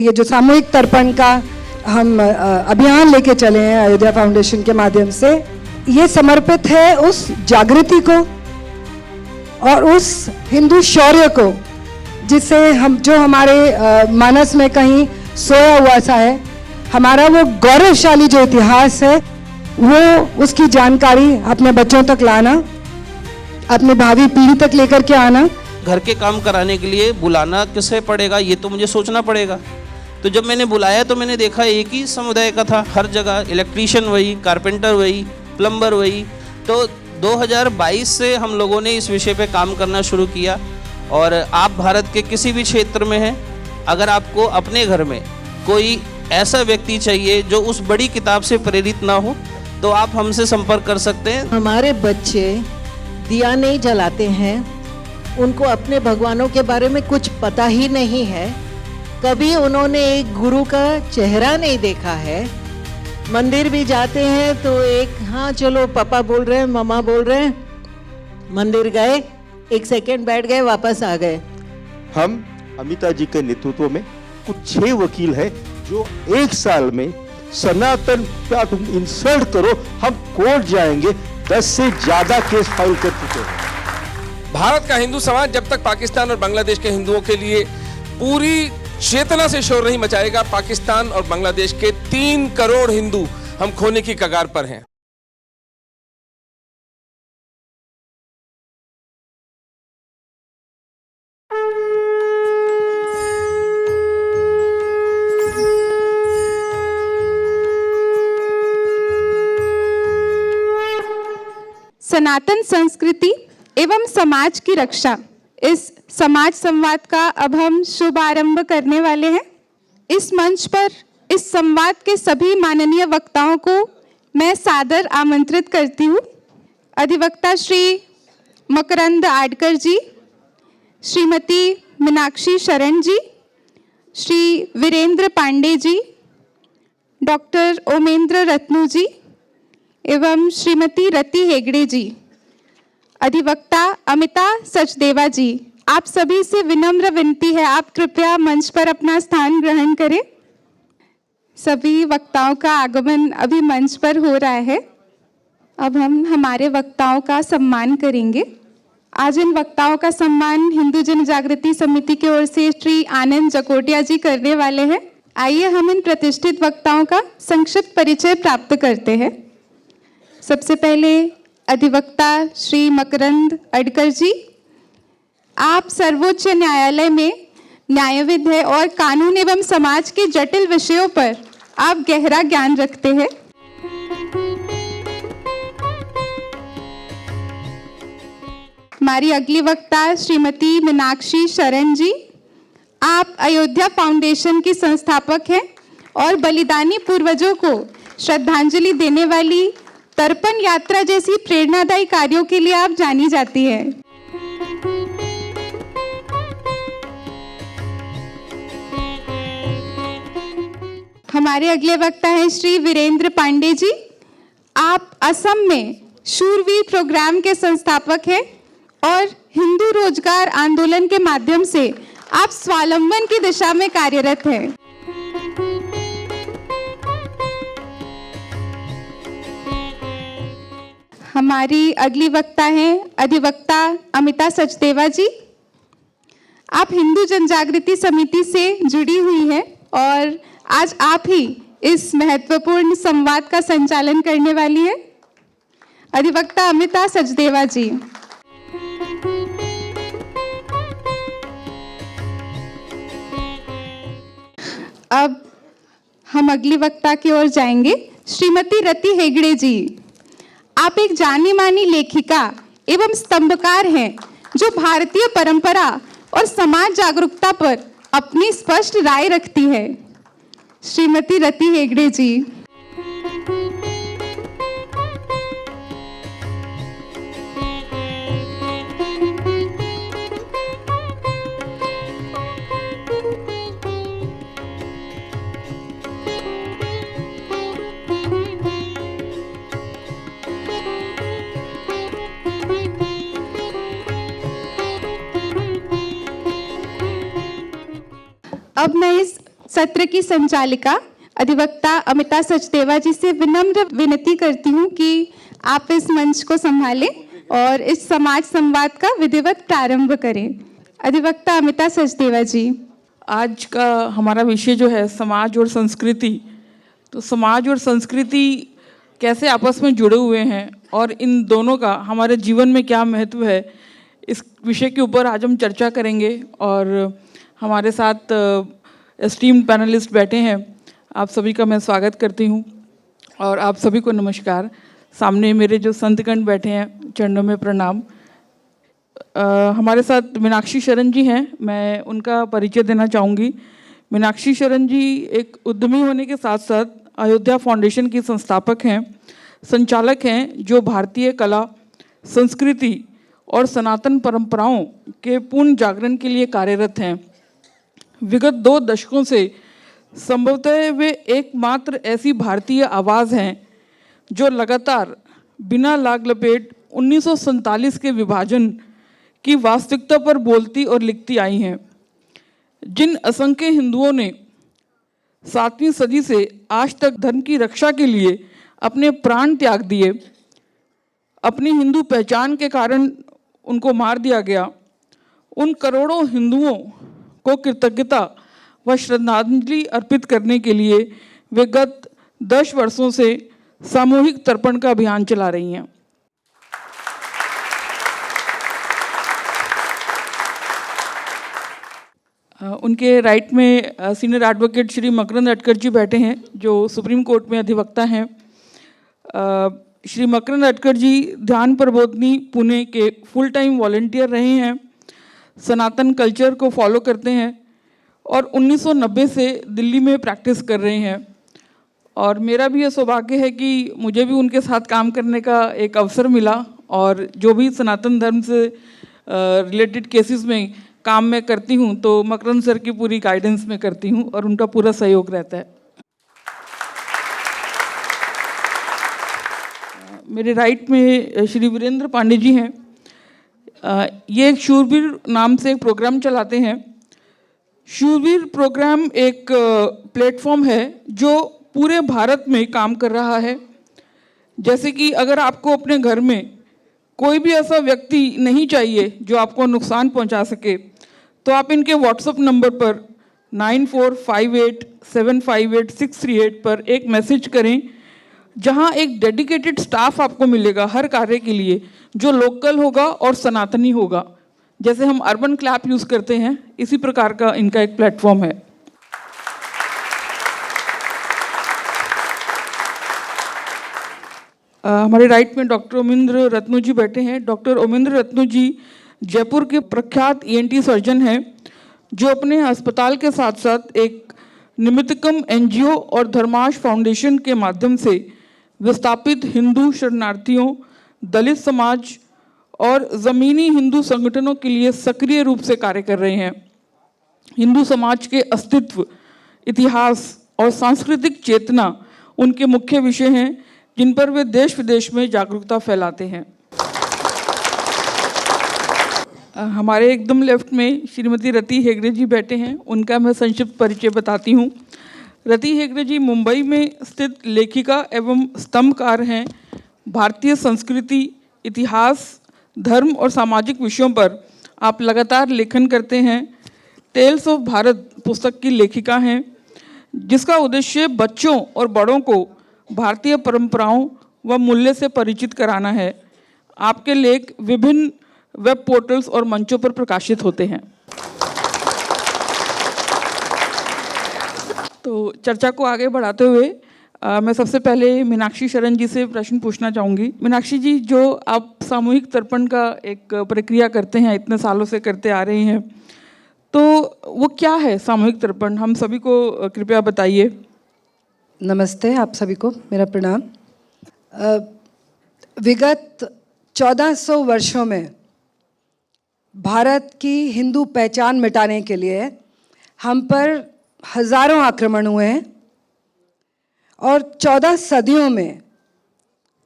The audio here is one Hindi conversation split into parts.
ये जो सामूहिक तर्पण का हम अभियान लेके चले हैं अयोध्या फाउंडेशन के माध्यम से, ये समर्पित है उस जागृति को और उस हिंदू शौर्य को जिसे हम जो हमारे मानस में कहीं सोया हुआ सा है। हमारा वो गौरवशाली जो इतिहास है वो उसकी जानकारी अपने बच्चों तक लाना, अपने भावी पीढ़ी तक लेकर के आना। घर के काम कराने के लिए बुलाना किसे पड़ेगा, ये तो मुझे सोचना पड़ेगा। तो जब मैंने बुलाया तो मैंने देखा एक ही समुदाय का था, हर जगह इलेक्ट्रीशियन वही, कारपेंटर वही, प्लम्बर वही। तो 2022 से हम लोगों ने इस विषय पे काम करना शुरू किया। और आप भारत के किसी भी क्षेत्र में हैं, अगर आपको अपने घर में कोई ऐसा व्यक्ति चाहिए जो उस बड़ी किताब से प्रेरित ना हो, तो आप हमसे संपर्क कर सकते हैं। हमारे बच्चे दिया नहीं जलाते हैं, उनको अपने भगवानों के बारे में कुछ पता ही नहीं है, कभी उन्होंने एक गुरु का चेहरा नहीं देखा है। मंदिर भी जाते हैं तो एक हाँ चलो पापा बोल रहे हैं, मम्मा बोल रहे हैं, मंदिर गए, एक सेकेंड बैठ गए, वापस आ गए। हम अमिता जी के नेतृत्व में कुछ 6 वकील हैं जो 1 साल में सनातन का तुम इंसल्ट करो, हम कोर्ट जाएंगे, 10 से ज्यादा केस फाइल कर चुके हैं। भारत का हिंदू समाज जब तक पाकिस्तान और बांग्लादेश के हिंदुओं के लिए पूरी चेतना से शोर नहीं मचाएगा, पाकिस्तान और बांग्लादेश के 3 करोड़ हिंदू हम खोने की कगार पर हैं। सनातन संस्कृति एवं समाज की रक्षा, इस समाज संवाद का अब हम शुभारंभ करने वाले हैं। इस मंच पर इस संवाद के सभी माननीय वक्ताओं को मैं सादर आमंत्रित करती हूँ। अधिवक्ता श्री मकरंद आडकर जी, श्रीमती मीनाक्षी शरण जी, श्री वीरेंद्र पांडे जी, डॉक्टर ओमेंद्र रत्नू जी एवं श्रीमती रति हेगड़े जी। अधिवक्ता अमिता सचदेवा जी, आप सभी से विनम्र विनती है, आप कृपया मंच पर अपना स्थान ग्रहण करें। सभी वक्ताओं का आगमन अभी मंच पर हो रहा है। अब हम हमारे वक्ताओं का सम्मान करेंगे। आज इन वक्ताओं का सम्मान हिंदू जन जागृति समिति की ओर से श्री आनंद जकोटिया जी करने वाले हैं। आइए हम इन प्रतिष्ठित वक्ताओं का संक्षिप्त परिचय प्राप्त करते हैं। सबसे पहले अधिवक्ता श्री मकरंद आडकर जी, आप सर्वोच्च न्यायालय में न्यायविद है और कानून एवं समाज के जटिल विषयों पर आप गहरा ज्ञान रखते हैं। हमारी अगली वक्ता श्रीमती मीनाक्षी शरण जी, आप अयोध्या फाउंडेशन की संस्थापक हैं और बलिदानी पूर्वजों को श्रद्धांजलि देने वाली तर्पण यात्रा जैसी प्रेरणादायी कार्यों के लिए आप जानी जाती हैं। हमारे अगले वक्ता हैं श्री वीरेंद्र पांडे जी, आप असम में शूरवीर प्रोग्राम के संस्थापक हैं और हिंदू रोजगार आंदोलन के माध्यम से आप स्वावलंबन की दिशा में कार्यरत हैं। हमारी अगली वक्ता हैं अधिवक्ता अमिता सचदेवा जी, आप हिंदू जनजागृति समिति से जुड़ी हुई हैं और आज आप ही इस महत्वपूर्ण संवाद का संचालन करने वाली हैं। अधिवक्ता अमिता सचदेवा जी। अब हम अगली वक्ता की ओर जाएंगे। श्रीमती रति हेगड़े जी, आप एक जानी मानी लेखिका एवं स्तंभकार हैं जो भारतीय परंपरा और समाज जागरूकता पर अपनी स्पष्ट राय रखती है। श्रीमती रति हेगड़े जी। अब मैं इस सत्र की संचालिका अधिवक्ता अमिता सचदेवा जी से विनम्र विनती करती हूँ कि आप इस मंच को संभालें और इस समाज संवाद का विधिवत प्रारंभ करें। अधिवक्ता अमिता सचदेवा जी। आज का हमारा विषय जो है समाज और संस्कृति, तो समाज और संस्कृति कैसे आपस में जुड़े हुए हैं और इन दोनों का हमारे जीवन में क्या महत्व है, इस विषय के ऊपर आज हम चर्चा करेंगे। और हमारे साथ एस्टीम्ड पैनलिस्ट बैठे हैं, आप सभी का मैं स्वागत करती हूं और आप सभी को नमस्कार। सामने मेरे जो संतगण बैठे हैं, चरणों में प्रणाम। हमारे साथ मीनाक्षी शरण जी हैं, मैं उनका परिचय देना चाहूँगी। मीनाक्षी शरण जी एक उद्यमी होने के साथ साथ अयोध्या फाउंडेशन की संस्थापक हैं, संचालक हैं, जो भारतीय कला, संस्कृति और सनातन परंपराओं के पूर्ण जागरण के लिए कार्यरत हैं। विगत 2 दशकों से संभवतः वे एकमात्र ऐसी भारतीय आवाज़ हैं जो लगातार बिना लाग लपेट 1947 के विभाजन की वास्तविकता पर बोलती और लिखती आई हैं। जिन असंख्य हिंदुओं ने 7वीं सदी से आज तक धर्म की रक्षा के लिए अपने प्राण त्याग दिए, अपनी हिंदू पहचान के कारण उनको मार दिया गया, उन करोड़ों हिंदुओं को कृतज्ञता व श्रद्धांजलि अर्पित करने के लिए वे गत 10 वर्षों से सामूहिक तर्पण का अभियान चला रही हैं। उनके राइट में सीनियर एडवोकेट श्री मकरंद अटकर जी बैठे हैं, जो सुप्रीम कोर्ट में अधिवक्ता हैं। श्री मकरंद अटकर जी ध्यान प्रबोधिनी पुणे के फुल टाइम वॉलंटियर रहे हैं, सनातन कल्चर को फॉलो करते हैं और 1990 से दिल्ली में प्रैक्टिस कर रहे हैं। और मेरा भी ये सौभाग्य है कि मुझे भी उनके साथ काम करने का एक अवसर मिला और जो भी सनातन धर्म से रिलेटेड केसेस में काम मैं करती हूँ तो मकरंद सर की पूरी गाइडेंस में करती हूँ और उनका पूरा सहयोग रहता है। मेरे राइट में श्री वीरेंद्र पांडे जी हैं। ये एक शूरवीर नाम से एक प्रोग्राम चलाते हैं। शूरवीर प्रोग्राम एक प्लेटफॉर्म है जो पूरे भारत में काम कर रहा है। जैसे कि अगर आपको अपने घर में कोई भी ऐसा व्यक्ति नहीं चाहिए जो आपको नुकसान पहुंचा सके, तो आप इनके व्हाट्सएप नंबर पर 9458758638 पर एक मैसेज करें, जहां एक डेडिकेटेड स्टाफ आपको मिलेगा हर कार्य के लिए, जो लोकल होगा और सनातनी होगा। जैसे हम अर्बन क्लैप यूज़ करते हैं, इसी प्रकार का इनका एक प्लेटफॉर्म है। हमारे राइट में डॉक्टर ओमेंद्र रत्नू जी बैठे हैं। डॉक्टर ओमेंद्र रत्नू जी जयपुर के प्रख्यात ENT सर्जन हैं, जो अपने अस्पताल के साथ साथ एक निमित्तकम NGO और धर्माश फाउंडेशन के माध्यम से विस्थापित हिंदू शरणार्थियों, दलित समाज और ज़मीनी हिंदू संगठनों के लिए सक्रिय रूप से कार्य कर रहे हैं। हिंदू समाज के अस्तित्व, इतिहास और सांस्कृतिक चेतना उनके मुख्य विषय हैं, जिन पर वे देश विदेश में जागरूकता फैलाते हैं। हमारे एकदम लेफ्ट में श्रीमती रति हेगड़े जी बैठे हैं, उनका मैं संक्षिप्त परिचय बताती हूँ। रति हेगड़े जी मुंबई में स्थित लेखिका एवं स्तंभकार हैं। भारतीय संस्कृति, इतिहास, धर्म और सामाजिक विषयों पर आप लगातार लेखन करते हैं। टेल्स ऑफ भारत पुस्तक की लेखिका हैं, जिसका उद्देश्य बच्चों और बड़ों को भारतीय परंपराओं व मूल्य से परिचित कराना है। आपके लेख विभिन्न वेब पोर्टल्स और मंचों पर प्रकाशित होते हैं। तो चर्चा को आगे बढ़ाते हुए मैं सबसे पहले मीनाक्षी शरण जी से प्रश्न पूछना चाहूँगी। मीनाक्षी जी, जो आप सामूहिक तर्पण का एक प्रक्रिया करते हैं, इतने सालों से करते आ रहे हैं, तो वो क्या है सामूहिक तर्पण? हम सभी को कृपया बताइए। नमस्ते, आप सभी को मेरा प्रणाम। विगत 1400 वर्षों में भारत की हिंदू पहचान मिटाने के लिए हम पर हजारों आक्रमण हुए हैं और 14 सदियों में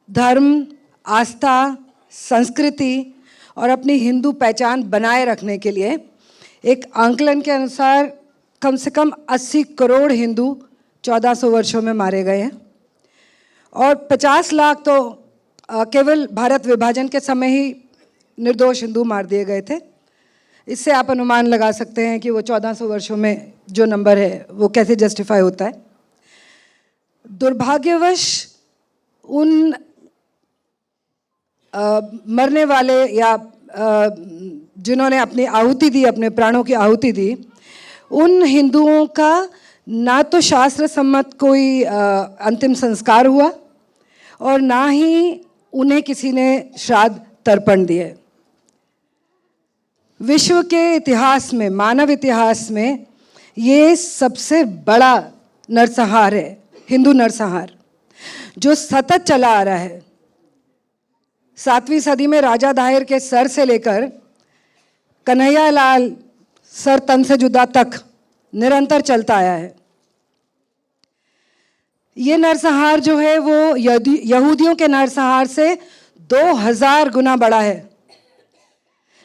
धर्म, आस्था, संस्कृति और अपनी हिंदू पहचान बनाए रखने के लिए एक आंकलन के अनुसार कम से कम 80 करोड़ हिंदू 1400 वर्षों में मारे गए हैं और 50 लाख तो केवल भारत विभाजन के समय ही निर्दोष हिंदू मार दिए गए थे। इससे आप अनुमान लगा सकते हैं कि वो 1400 वर्षों में जो नंबर है वो कैसे जस्टिफाई होता है। दुर्भाग्यवश उन मरने वाले या जिन्होंने अपनी आहुति दी, अपने प्राणों की आहुति दी, उन हिंदुओं का ना तो शास्त्र सम्मत कोई अंतिम संस्कार हुआ और ना ही उन्हें किसी ने श्राद्ध तर्पण दिए। विश्व के इतिहास में, मानव इतिहास में ये सबसे बड़ा नरसंहार है, हिंदू नरसंहार, जो सतत चला आ रहा है। 7वीं सदी में राजा दाहिर के सर से लेकर कन्हैया लाल सर तन से जुदा तक निरंतर चलता आया है। ये नरसंहार जो है वो यहूदियों के नरसंहार से 2000 गुना बड़ा है।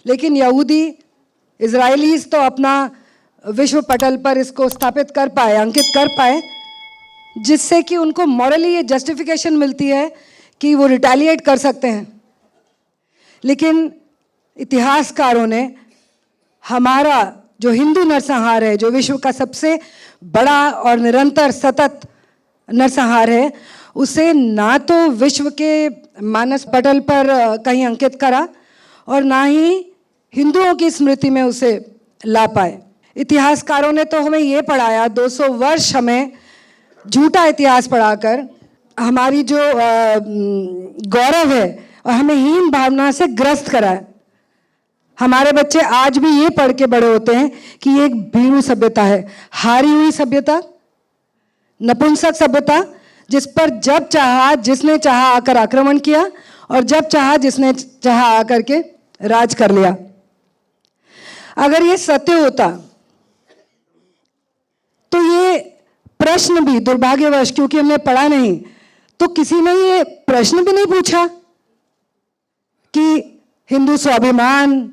लेकिन यहूदी, इजरायलीज तो अपना विश्व पटल पर इसको स्थापित कर पाए, अंकित कर पाए, जिससे कि उनको मॉरली ये जस्टिफिकेशन मिलती है कि वो रिटेलिएट कर सकते हैं। लेकिन इतिहासकारों ने हमारा जो हिंदू नरसंहार है, जो विश्व का सबसे बड़ा और निरंतर सतत नरसंहार है, उसे ना तो विश्व के मानस पटल पर कहीं अंकित करा और ना ही हिंदुओं की स्मृति में उसे ला पाए। इतिहासकारों ने तो हमें ये पढ़ाया, 200 वर्ष हमें झूठा इतिहास पढ़ाकर हमारी जो गौरव है और हमें हीन भावना से ग्रस्त करा है। हमारे बच्चे आज भी ये पढ़ के बड़े होते हैं कि ये एक भीरू सभ्यता है, हारी हुई सभ्यता, नपुंसक सभ्यता, जिस पर जब चाहा जिसने चाहा आकर आक्रमण किया और जब चाहा जिसने चाहा आकर के राज कर लिया। अगर ये सत्य होता तो ये प्रश्न भी दुर्भाग्यवश, क्योंकि हमने पढ़ा नहीं, तो किसी ने ये प्रश्न भी नहीं पूछा कि हिंदू स्वाभिमान,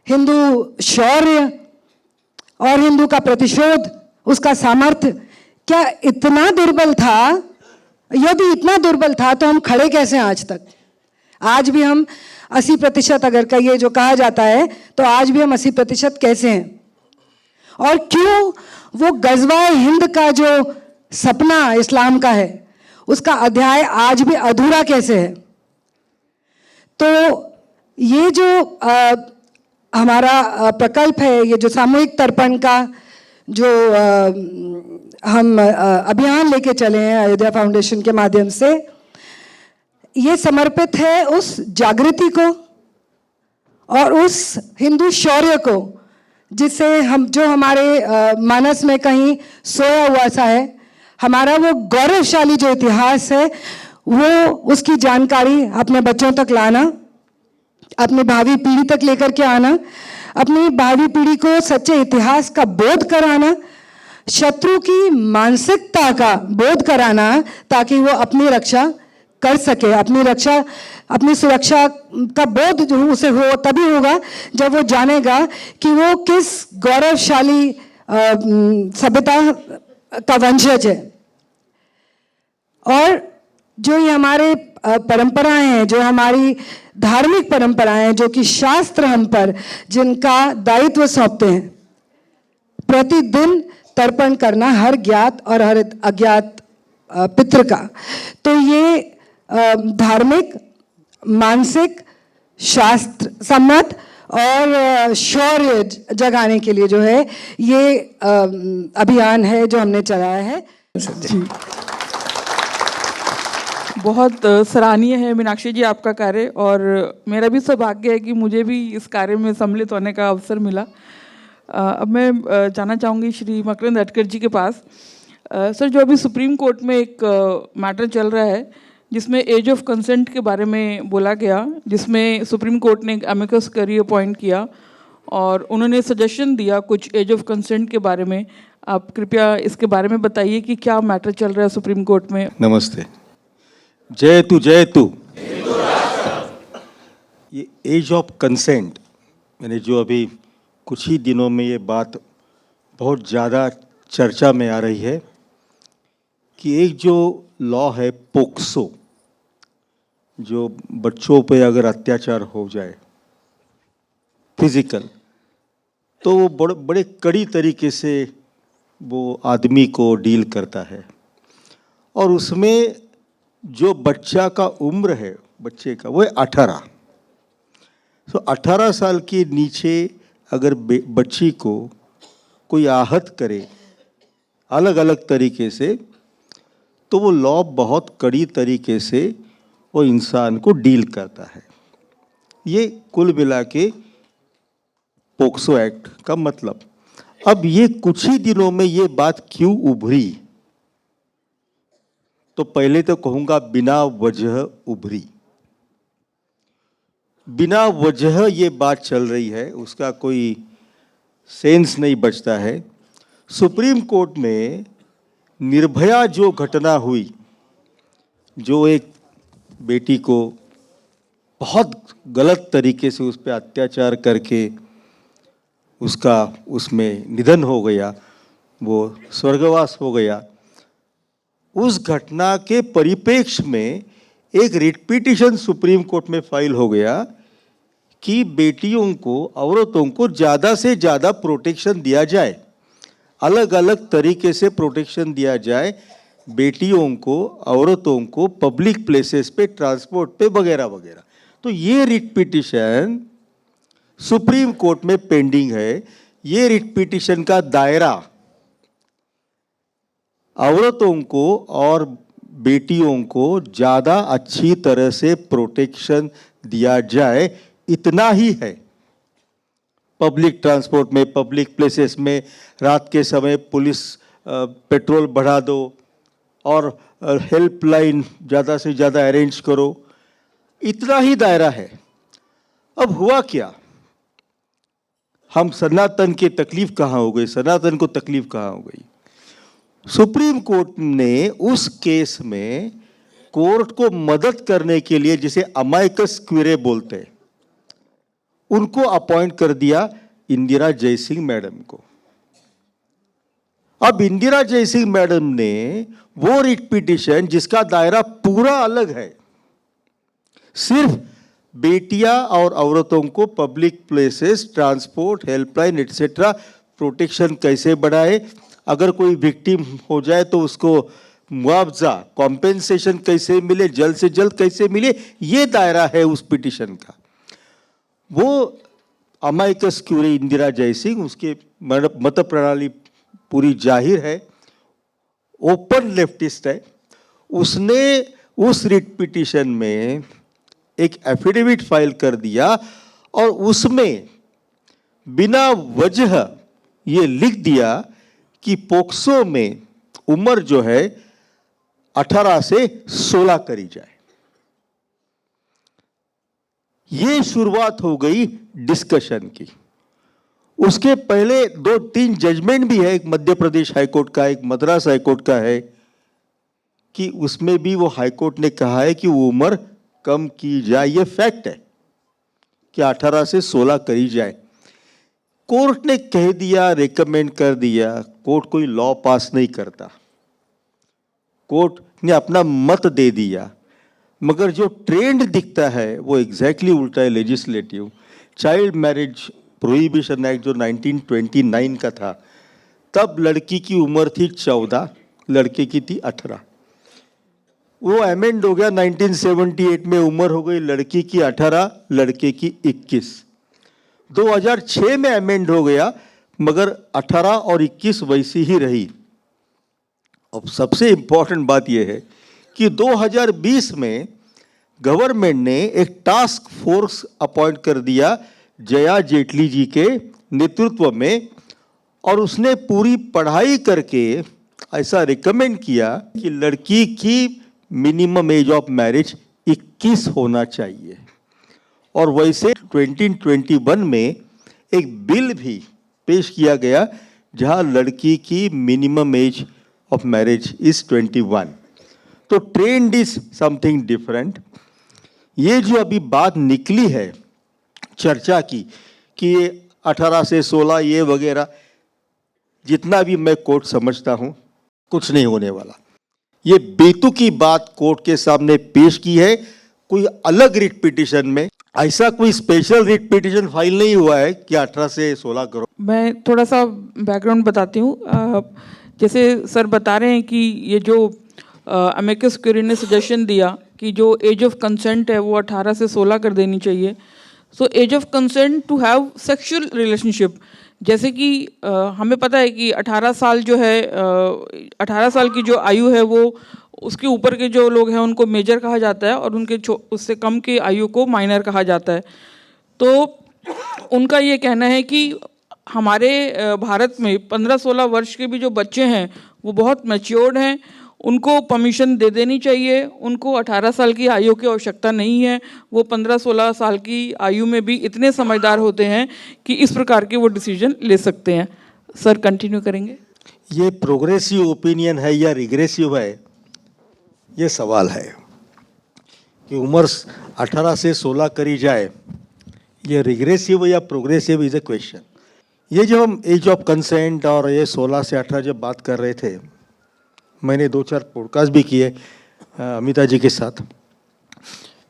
हिंदू शौर्य और हिंदू का प्रतिशोध, उसका सामर्थ्य क्या इतना दुर्बल था? यदि इतना दुर्बल था तो हम खड़े कैसे हैं आज तक? आज भी हम 80% अगर कहिए जो कहा जाता है, तो आज भी हम 80% कैसे हैं? और क्यों वो गज़वाए हिंद का जो सपना इस्लाम का है, उसका अध्याय आज भी अधूरा कैसे है? तो ये जो हमारा प्रकल्प है, ये जो सामूहिक तर्पण का जो हम अभियान लेके चले हैं अयोध्या फाउंडेशन के माध्यम से, ये समर्पित है उस जागृति को और उस हिंदू शौर्य को जिसे हम, जो हमारे मानस में कहीं सोया हुआ सा है। हमारा वो गौरवशाली जो इतिहास है, वो उसकी जानकारी अपने बच्चों तक लाना, अपनी भावी पीढ़ी तक लेकर के आना, अपनी भावी पीढ़ी को सच्चे इतिहास का बोध कराना, शत्रु की मानसिकता का बोध कराना, ताकि वो अपनी रक्षा कर सके। अपनी रक्षा, अपनी सुरक्षा का बोध जो उसे हो तभी होगा जब वो जानेगा कि वो किस गौरवशाली सभ्यता का वंशज है। और जो ये हमारे परंपराएं हैं, जो हमारी धार्मिक परंपराएं हैं, जो कि शास्त्र हम पर जिनका दायित्व सौंपते हैं, प्रतिदिन तर्पण करना हर ज्ञात और हर अज्ञात पितृ का, तो ये धार्मिक, मानसिक, शास्त्र सम्मत और शौर्य जगाने के लिए जो है ये अभियान है जो हमने चलाया है। बहुत सराहनीय है मीनाक्षी जी आपका कार्य, और मेरा भी सौभाग्य है कि मुझे भी इस कार्य में सम्मिलित होने का अवसर मिला। अब मैं जाना चाहूँगी श्री मकरंद अटकर जी के पास। सर, जो अभी सुप्रीम कोर्ट में एक मैटर चल रहा है जिसमें एज ऑफ कंसेंट के बारे में बोला गया, जिसमें सुप्रीम कोर्ट ने एक एमिकस क्यूरी अपॉइंट किया और उन्होंने सजेशन दिया कुछ एज ऑफ कंसेंट के बारे में। आप कृपया इसके बारे में बताइए कि क्या मैटर चल रहा है सुप्रीम कोर्ट में। नमस्ते। जय तू जय तू। ये एज ऑफ कंसेंट, मैंने जो अभी कुछ ही दिनों में ये बात बहुत ज़्यादा चर्चा में आ रही है कि एक जो लॉ है पोक्सो, जो बच्चों पे अगर अत्याचार हो जाए फिजिकल, तो वो बड़े कड़ी तरीके से वो आदमी को डील करता है। और उसमें जो बच्चा का उम्र है बच्चे का वो है 18। तो 18 साल के नीचे अगर बच्ची को कोई आहत करे अलग अलग तरीके से, तो वो लॉ बहुत कड़ी तरीके से वो इंसान को डील करता है। ये कुल मिला के पोक्सो एक्ट का मतलब। अब ये कुछ ही दिनों में ये बात क्यों उभरी, तो पहले तो कहूँगा बिना वजह उभरी। बिना वजह ये बात चल रही है, उसका कोई सेंस नहीं बचता है। सुप्रीम कोर्ट में निर्भया जो घटना हुई, जो एक बेटी को बहुत गलत तरीके से उस पर अत्याचार करके उसका उसमें निधन हो गया, वो स्वर्गवास हो गया, उस घटना के परिप्रेक्ष्य में एक रिट पिटीशन सुप्रीम कोर्ट में फाइल हो गया कि बेटियों को, औरतों को ज़्यादा से ज़्यादा प्रोटेक्शन दिया जाए, अलग अलग तरीके से प्रोटेक्शन दिया जाए बेटियों को, औरतों को पब्लिक प्लेसेस पे, ट्रांसपोर्ट पे वगैरह वगैरह। तो ये रिट पिटीशन सुप्रीम कोर्ट में पेंडिंग है। ये रिट पिटीशन का दायरा औरतों को और बेटियों को ज़्यादा अच्छी तरह से प्रोटेक्शन दिया जाए, इतना ही है। पब्लिक ट्रांसपोर्ट में, पब्लिक प्लेसेस में रात के समय पुलिस पेट्रोल बढ़ा दो और हेल्पलाइन ज़्यादा से ज़्यादा अरेंज करो, इतना ही दायरा है। अब हुआ क्या, हम सनातन की तकलीफ कहाँ हो गई, सनातन को तकलीफ कहाँ हो गई। सुप्रीम कोर्ट ने उस केस में कोर्ट को मदद करने के लिए, जिसे अमाइकस क्यूरे बोलते हैं, उनको अपॉइंट कर दिया इंदिरा जयसिंह मैडम को। अब इंदिरा जयसिंह मैडम ने वो रिट पिटीशन जिसका दायरा पूरा अलग है, सिर्फ बेटियां और औरतों को public places, transport, helpline etcetera protection कैसे बढ़ाए, अगर कोई विक्टिम हो जाए तो उसको मुआवजा, कॉम्पेंसेशन कैसे मिले, जल्द से जल्द कैसे मिले, ये दायरा है उस पिटीशन का। वो अमाइकस क्यूरी इंदिरा जयसिंह, उसके मत प्रणाली पूरी जाहिर है, ओपन लेफ्टिस्ट है। उसने उस रिट पिटीशन में एक एफिडेविट फाइल कर दिया और उसमें बिना वजह ये लिख दिया कि पोक्सो में उम्र जो है 18 से 16 करी जाए। ये शुरुआत हो गई डिस्कशन की। उसके पहले 2-3 जजमेंट भी है, एक मध्य प्रदेश हाईकोर्ट का, एक मद्रास हाईकोर्ट का है, कि उसमें भी वो हाईकोर्ट ने कहा है कि वो उम्र कम की जाए। ये फैक्ट है कि 18 से 16 करी जाए। कोर्ट ने कह दिया, रेकमेंड कर दिया। कोर्ट कोई लॉ पास नहीं करता, कोर्ट ने अपना मत दे दिया, मगर जो ट्रेंड दिखता है वो एग्जैक्टली उल्टा है। Legislative child marriage prohibition act जो 1929 का था, तब लड़की की उम्र थी 14, लड़के की थी 18। वो अमेंड हो गया 1978 में, उम्र हो गई लड़की की 18, लड़के की 21। 2006 में अमेंड हो गया, मगर 18 और 21 वैसी ही रही। अब सबसे इंपॉर्टेंट बात यह है कि 2020 में गवर्नमेंट ने एक टास्क फोर्स अपॉइंट कर दिया जया जेटली जी के नेतृत्व में, और उसने पूरी पढ़ाई करके ऐसा रिकमेंड किया कि लड़की की मिनिमम एज ऑफ मैरिज 21 होना चाहिए। और वैसे 2021 में एक बिल भी पेश किया गया जहां लड़की की minimum age of marriage is 21। तो ट्रेंड इज समथिंग डिफरेंट। ये जो अभी बात निकली है चर्चा की कि ये 18 से 16 ये वगैरह, जितना भी मैं कोर्ट समझता हूँ कुछ नहीं होने वाला। ये बेतुकी बात कोर्ट के सामने पेश की है। कोई अलग रिट पिटिशन में ऐसा कोई स्पेशल रिट पिटिशन फाइल नहीं हुआ है कि 18 से 16 करोड़। मैं थोड़ा सा बैकग्राउंड बताती हूँ। जैसे सर बता रहे हैं कि ये जो अमिकस क्यूरी ने सजेशन दिया कि जो एज ऑफ कंसेंट है वो 18 से 16 कर देनी चाहिए। So age of consent to have sexual relationship, जैसे कि हमें पता है कि 18 साल जो है 18 साल की जो आयु है वो उसके ऊपर के जो लोग हैं उनको मेजर कहा जाता है और उनके उससे कम की आयु को माइनर कहा जाता है। तो उनका ये कहना है कि हमारे भारत में 15-16 वर्ष के भी जो बच्चे हैं वो बहुत मैच्योर्ड हैं, उनको परमिशन दे देनी चाहिए। उनको 18 साल की आयु की आवश्यकता नहीं है। वो 15-16 साल की आयु में भी इतने समझदार होते हैं कि इस प्रकार के वो डिसीजन ले सकते हैं। सर कंटिन्यू करेंगे। ये प्रोग्रेसिव ओपिनियन है या रिग्रेसिव है, ये सवाल है कि उम्र 18 से 16 करी जाए, ये रिग्रेसिव या प्रोग्रेसिव इज ए क्वेश्चन। ये जब हम एज ऑफ कंसेंट और ये 16 से 18 जब बात कर रहे थे, मैंने 2-4 पॉडकास्ट भी किए अमिता जी के साथ।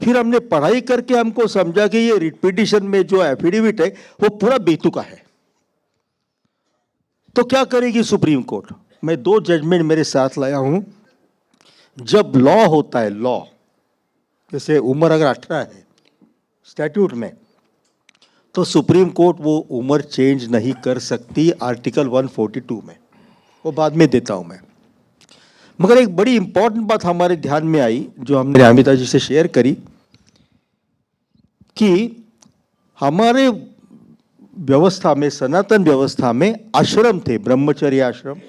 फिर हमने पढ़ाई करके हमको समझा कि ये रिट पिटिशन में जो एफिडेविट है वो पूरा बेतुका है। तो क्या करेगी सुप्रीम कोर्ट? मैं 2 जजमेंट मेरे साथ लाया हूं। जब लॉ होता है, लॉ जैसे उम्र अगर 18 है स्टैट्यूट में, तो सुप्रीम कोर्ट वो उम्र चेंज नहीं कर सकती आर्टिकल 142 में। वो बाद में देता हूं मैं। मगर एक बड़ी इंपॉर्टेंट बात हमारे ध्यान में आई जो हमने अमिता जी से शेयर करी कि हमारे व्यवस्था में, सनातन व्यवस्था में आश्रम थे, ब्रह्मचर्य आश्रम,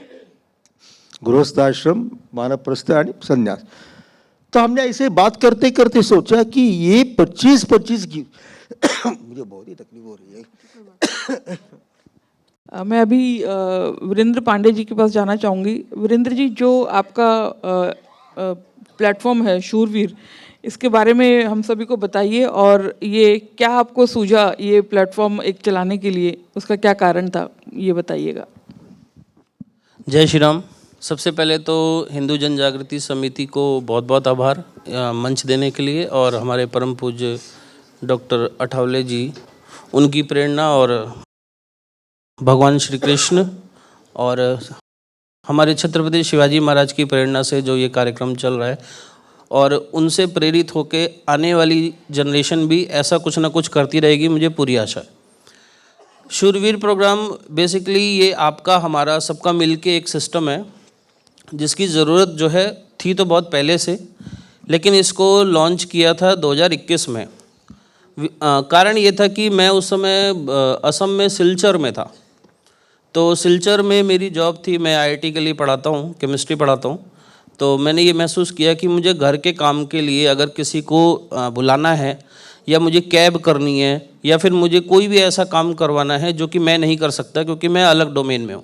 गृहस्थाश्रम, वानप्रस्थ और संन्यास। तो हमने ऐसे बात करते करते सोचा कि ये 25 की मुझे बहुत ही तकलीफ हो रही है। मैं अभी वीरेंद्र पांडे जी के पास जाना चाहूँगी। वीरेंद्र जी, जो आपका प्लेटफॉर्म है शूरवीर, इसके बारे में हम सभी को बताइए और ये क्या आपको सूझा ये प्लेटफॉर्म एक चलाने के लिए, उसका क्या कारण था, ये बताइएगा। जय श्री राम। सबसे पहले तो हिंदू जन जागृति समिति को बहुत बहुत आभार मंच देने के लिए, और हमारे परम पूज्य डॉक्टर अठावले जी, उनकी प्रेरणा और भगवान श्री कृष्ण और हमारे छत्रपति शिवाजी महाराज की प्रेरणा से जो ये कार्यक्रम चल रहा है, और उनसे प्रेरित होके आने वाली जनरेशन भी ऐसा कुछ ना कुछ करती रहेगी, मुझे पूरी आशा है। शूरवीर प्रोग्राम बेसिकली ये आपका हमारा सबका मिलके एक सिस्टम है जिसकी ज़रूरत जो है थी तो बहुत पहले से, लेकिन इसको लॉन्च किया था 2021 में। कारण ये था कि मैं उस समय असम में सिलचर में था। तो सिलचर में मेरी जॉब थी, मैं IIT के लिए पढ़ाता हूँ, केमिस्ट्री पढ़ाता हूँ। तो मैंने ये महसूस किया कि मुझे घर के काम के लिए अगर किसी को बुलाना है, या मुझे कैब करनी है, या फिर मुझे कोई भी ऐसा काम करवाना है जो कि मैं नहीं कर सकता क्योंकि मैं अलग डोमेन में हूँ,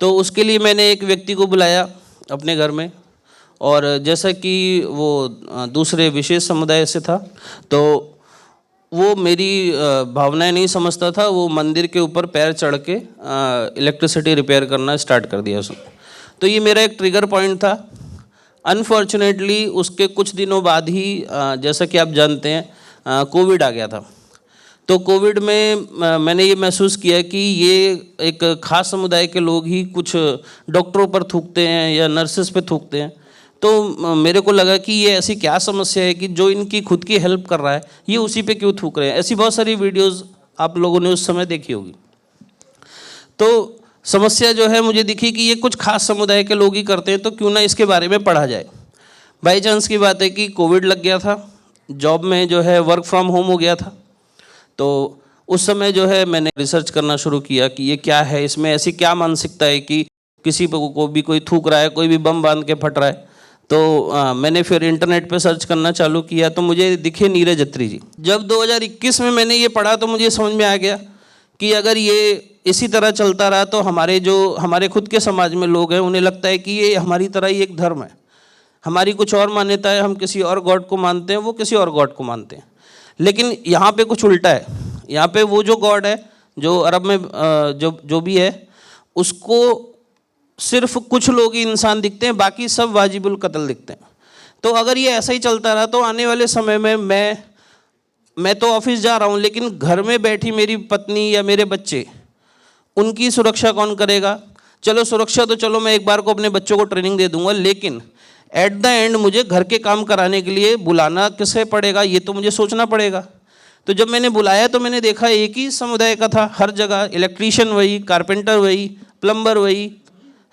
तो उसके लिए मैंने एक व्यक्ति को बुलाया अपने घर में। और जैसा कि वो दूसरे विशेष समुदाय से था, तो वो मेरी भावनाएं नहीं समझता था। वो मंदिर के ऊपर पैर चढ़ के इलेक्ट्रिसिटी रिपेयर करना स्टार्ट कर दिया उसने। तो ये मेरा एक ट्रिगर पॉइंट था। अनफॉर्चुनेटली उसके कुछ दिनों बाद ही जैसा कि आप जानते हैं कोविड आ गया था। तो कोविड में मैंने ये महसूस किया कि ये एक ख़ास समुदाय के लोग ही कुछ डॉक्टरों पर थूकते हैं या नर्सेस पे थूकते हैं। तो मेरे को लगा कि ये ऐसी क्या समस्या है कि जो इनकी खुद की हेल्प कर रहा है ये उसी पे क्यों थूक रहे हैं। ऐसी बहुत सारी वीडियोस आप लोगों ने उस समय देखी होगी। तो समस्या जो है मुझे दिखी कि ये कुछ खास समुदाय के लोग ही करते हैं, तो क्यों ना इसके बारे में पढ़ा जाए। बाई चांस की बात है कि कोविड लग गया था, जॉब में जो है वर्क फ्रॉम होम हो गया था। तो उस समय जो है मैंने रिसर्च करना शुरू किया कि ये क्या है, इसमें ऐसी क्या मानसिकता है कि किसी को भी कोई थूक रहा है, कोई भी बम बांध के फट रहा है। तो मैंने फिर इंटरनेट पे सर्च करना चालू किया, तो मुझे दिखे नीरज अत्री जी। जब 2021 में मैंने ये पढ़ा तो मुझे समझ में आ गया कि अगर ये इसी तरह चलता रहा तो हमारे खुद के समाज में लोग हैं, उन्हें लगता है कि ये हमारी तरह ही एक धर्म है, हमारी कुछ और मान्यता है, हम किसी और गॉड को मानते हैं, वो किसी और गॉड को मानते हैं। लेकिन यहाँ पे कुछ उल्टा है। यहाँ पे वो जो गॉड है, जो अरब में जो भी है, उसको सिर्फ कुछ लोग ही इंसान दिखते हैं, बाकी सब वाजिबुल कत्ल दिखते हैं। तो अगर ये ऐसा ही चलता रहा तो आने वाले समय में मैं तो ऑफिस जा रहा हूँ, लेकिन घर में बैठी मेरी पत्नी या मेरे बच्चे, उनकी सुरक्षा कौन करेगा? चलो सुरक्षा तो चलो मैं एक बार को अपने बच्चों को ट्रेनिंग दे दूंगा, लेकिन एट द एंड मुझे घर के काम कराने के लिए बुलाना किसे पड़ेगा, ये तो मुझे सोचना पड़ेगा। तो जब मैंने बुलाया तो मैंने देखा एक ही समुदाय का था, हर जगह इलेक्ट्रीशियन वही, कारपेंटर वही, प्लम्बर वही,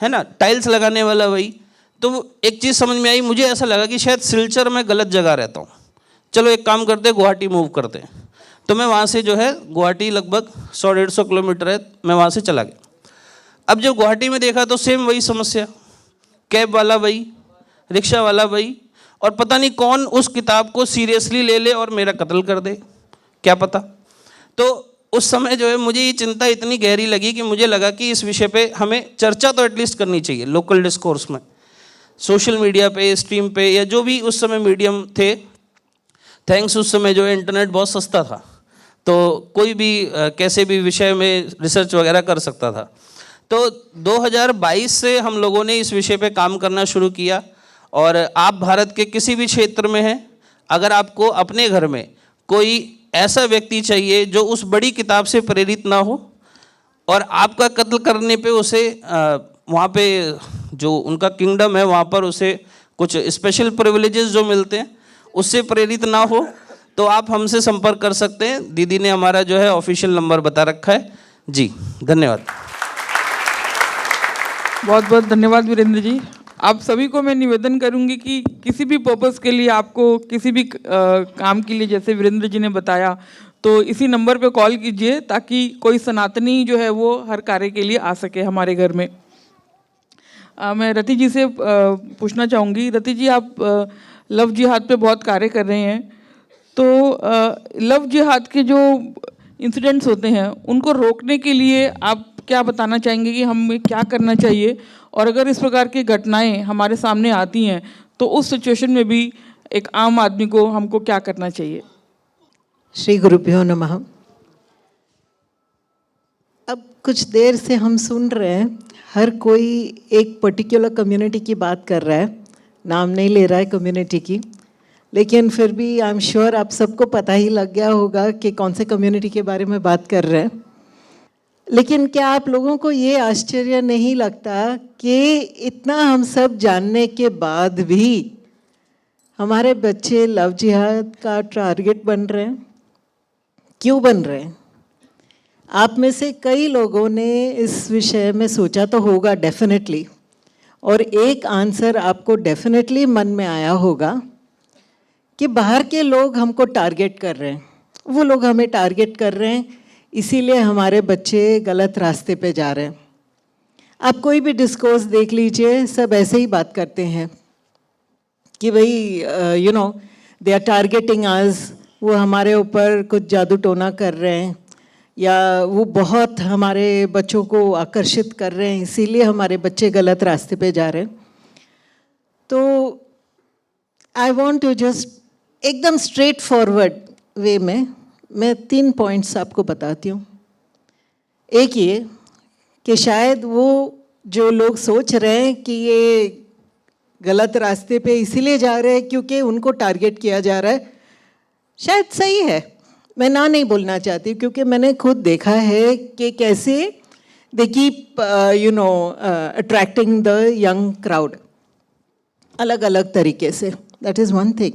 है ना, टाइल्स लगाने वाला वही। तो एक चीज़ समझ में आई, मुझे ऐसा लगा कि शायद सिलचर में गलत जगह रहता हूँ, चलो एक काम करते गुवाहाटी मूव करते हैं। तो मैं वहाँ से जो है, गुवाहाटी लगभग 100-150 किलोमीटर है, मैं वहाँ से चला गया। अब जब गुवाहाटी में देखा तो सेम वही समस्या, कैब वाला वही, रिक्शा वाला वही, और पता नहीं कौन उस किताब को सीरियसली ले ले और मेरा कत्ल कर दे, क्या पता। तो उस समय जो है मुझे ये चिंता इतनी गहरी लगी कि मुझे लगा कि इस विषय पे हमें चर्चा तो एटलीस्ट करनी चाहिए लोकल डिस्कोर्स में, सोशल मीडिया पे, स्ट्रीम पे, या जो भी उस समय मीडियम थे। थैंक्स उस समय जो है इंटरनेट बहुत सस्ता था, तो कोई भी कैसे भी विषय में रिसर्च वगैरह कर सकता था। तो 2022 से हम लोगों ने इस विषय पे काम करना शुरू किया। और आप भारत के किसी भी क्षेत्र में हैं, अगर आपको अपने घर में कोई ऐसा व्यक्ति चाहिए जो उस बड़ी किताब से प्रेरित ना हो और आपका कत्ल करने पे उसे वहाँ पे जो उनका किंगडम है वहाँ पर उसे कुछ स्पेशल प्रिविलेजेस जो मिलते हैं उससे प्रेरित ना हो, तो आप हमसे संपर्क कर सकते हैं। दीदी ने हमारा जो है ऑफिशियल नंबर बता रखा है जी। धन्यवाद। बहुत बहुत धन्यवाद वीरेंद्र जी। आप सभी को मैं निवेदन करूंगी कि किसी भी पर्पस के लिए, आपको किसी भी काम के लिए, जैसे वीरेंद्र जी ने बताया, तो इसी नंबर पे कॉल कीजिए ताकि कोई सनातनी जो है वो हर कार्य के लिए आ सके हमारे घर में। मैं रति जी से पूछना चाहूँगी। रति जी, आप लव जिहाद पे बहुत कार्य कर रहे हैं, तो लव जिहाद के जो इंसिडेंट्स होते हैं उनको रोकने के लिए आप क्या बताना चाहेंगे कि हमें क्या करना चाहिए, और अगर इस प्रकार की घटनाएं हमारे सामने आती हैं तो उस सिचुएशन में भी एक आम आदमी को हमको क्या करना चाहिए? श्री गुरुभ्यो नमः। अब कुछ देर से हम सुन रहे हैं, हर कोई एक पर्टिकुलर कम्युनिटी की बात कर रहा है, नाम नहीं ले रहा है कम्युनिटी की, लेकिन फिर भी आई एम श्योर आप सबको पता ही लग गया होगा कि कौन से कम्युनिटी के बारे में बात कर रहे हैं। लेकिन क्या आप लोगों को ये आश्चर्य नहीं लगता कि इतना हम सब जानने के बाद भी हमारे बच्चे लव जिहाद का टारगेट बन रहे हैं? क्यों बन रहे हैं? आप में से कई लोगों ने इस विषय में सोचा तो होगा डेफिनेटली, और एक आंसर आपको डेफिनेटली मन में आया होगा कि बाहर के लोग हमको टारगेट कर रहे हैं, वो लोग हमें टारगेट कर रहे हैं, इसीलिए हमारे बच्चे गलत रास्ते पे जा रहे हैं। आप कोई भी डिस्कोर्स देख लीजिए, सब ऐसे ही बात करते हैं कि भाई you know they are targeting us, वो हमारे ऊपर कुछ जादू टोना कर रहे हैं, या वो बहुत हमारे बच्चों को आकर्षित कर रहे हैं, इसीलिए हमारे बच्चे गलत रास्ते पे जा रहे हैं। तो आई वॉन्ट टू जस्ट एकदम स्ट्रेट फॉरवर्ड वे में मैं 3 पॉइंट्स आपको बताती हूँ। एक ये कि शायद वो जो लोग सोच रहे हैं कि ये गलत रास्ते पे इसीलिए जा रहे हैं क्योंकि उनको टारगेट किया जा रहा है, शायद सही है, मैं ना नहीं बोलना चाहती, क्योंकि मैंने खुद देखा है कि कैसे they keep you know attracting the young crowd अलग अलग तरीके से। That is one thing,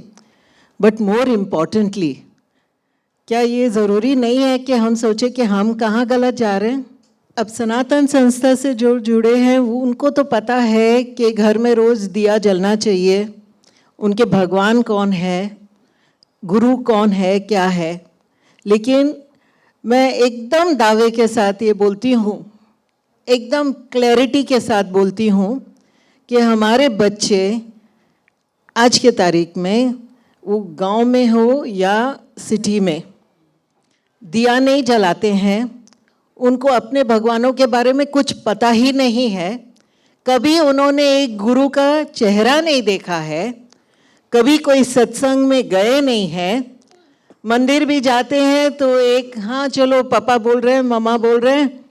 but more importantly क्या ये ज़रूरी नहीं है कि हम सोचें कि हम कहाँ गलत जा रहे हैं? अब सनातन संस्था से जो जुड़े हैं वो उनको तो पता है कि घर में रोज़ दिया जलना चाहिए, उनके भगवान कौन है, गुरु कौन है, क्या है। लेकिन मैं एकदम दावे के साथ ये बोलती हूँ, एकदम क्लैरिटी के साथ बोलती हूँ कि हमारे बच्चे आज के तारीख में, वो गांव में हो या सिटी में, दिया नहीं जलाते हैं, उनको अपने भगवानों के बारे में कुछ पता ही नहीं है, कभी उन्होंने एक गुरु का चेहरा नहीं देखा है, कभी कोई सत्संग में गए नहीं हैं, मंदिर भी जाते हैं तो एक हाँ चलो पापा बोल रहे हैं, मम्मा बोल रहे हैं,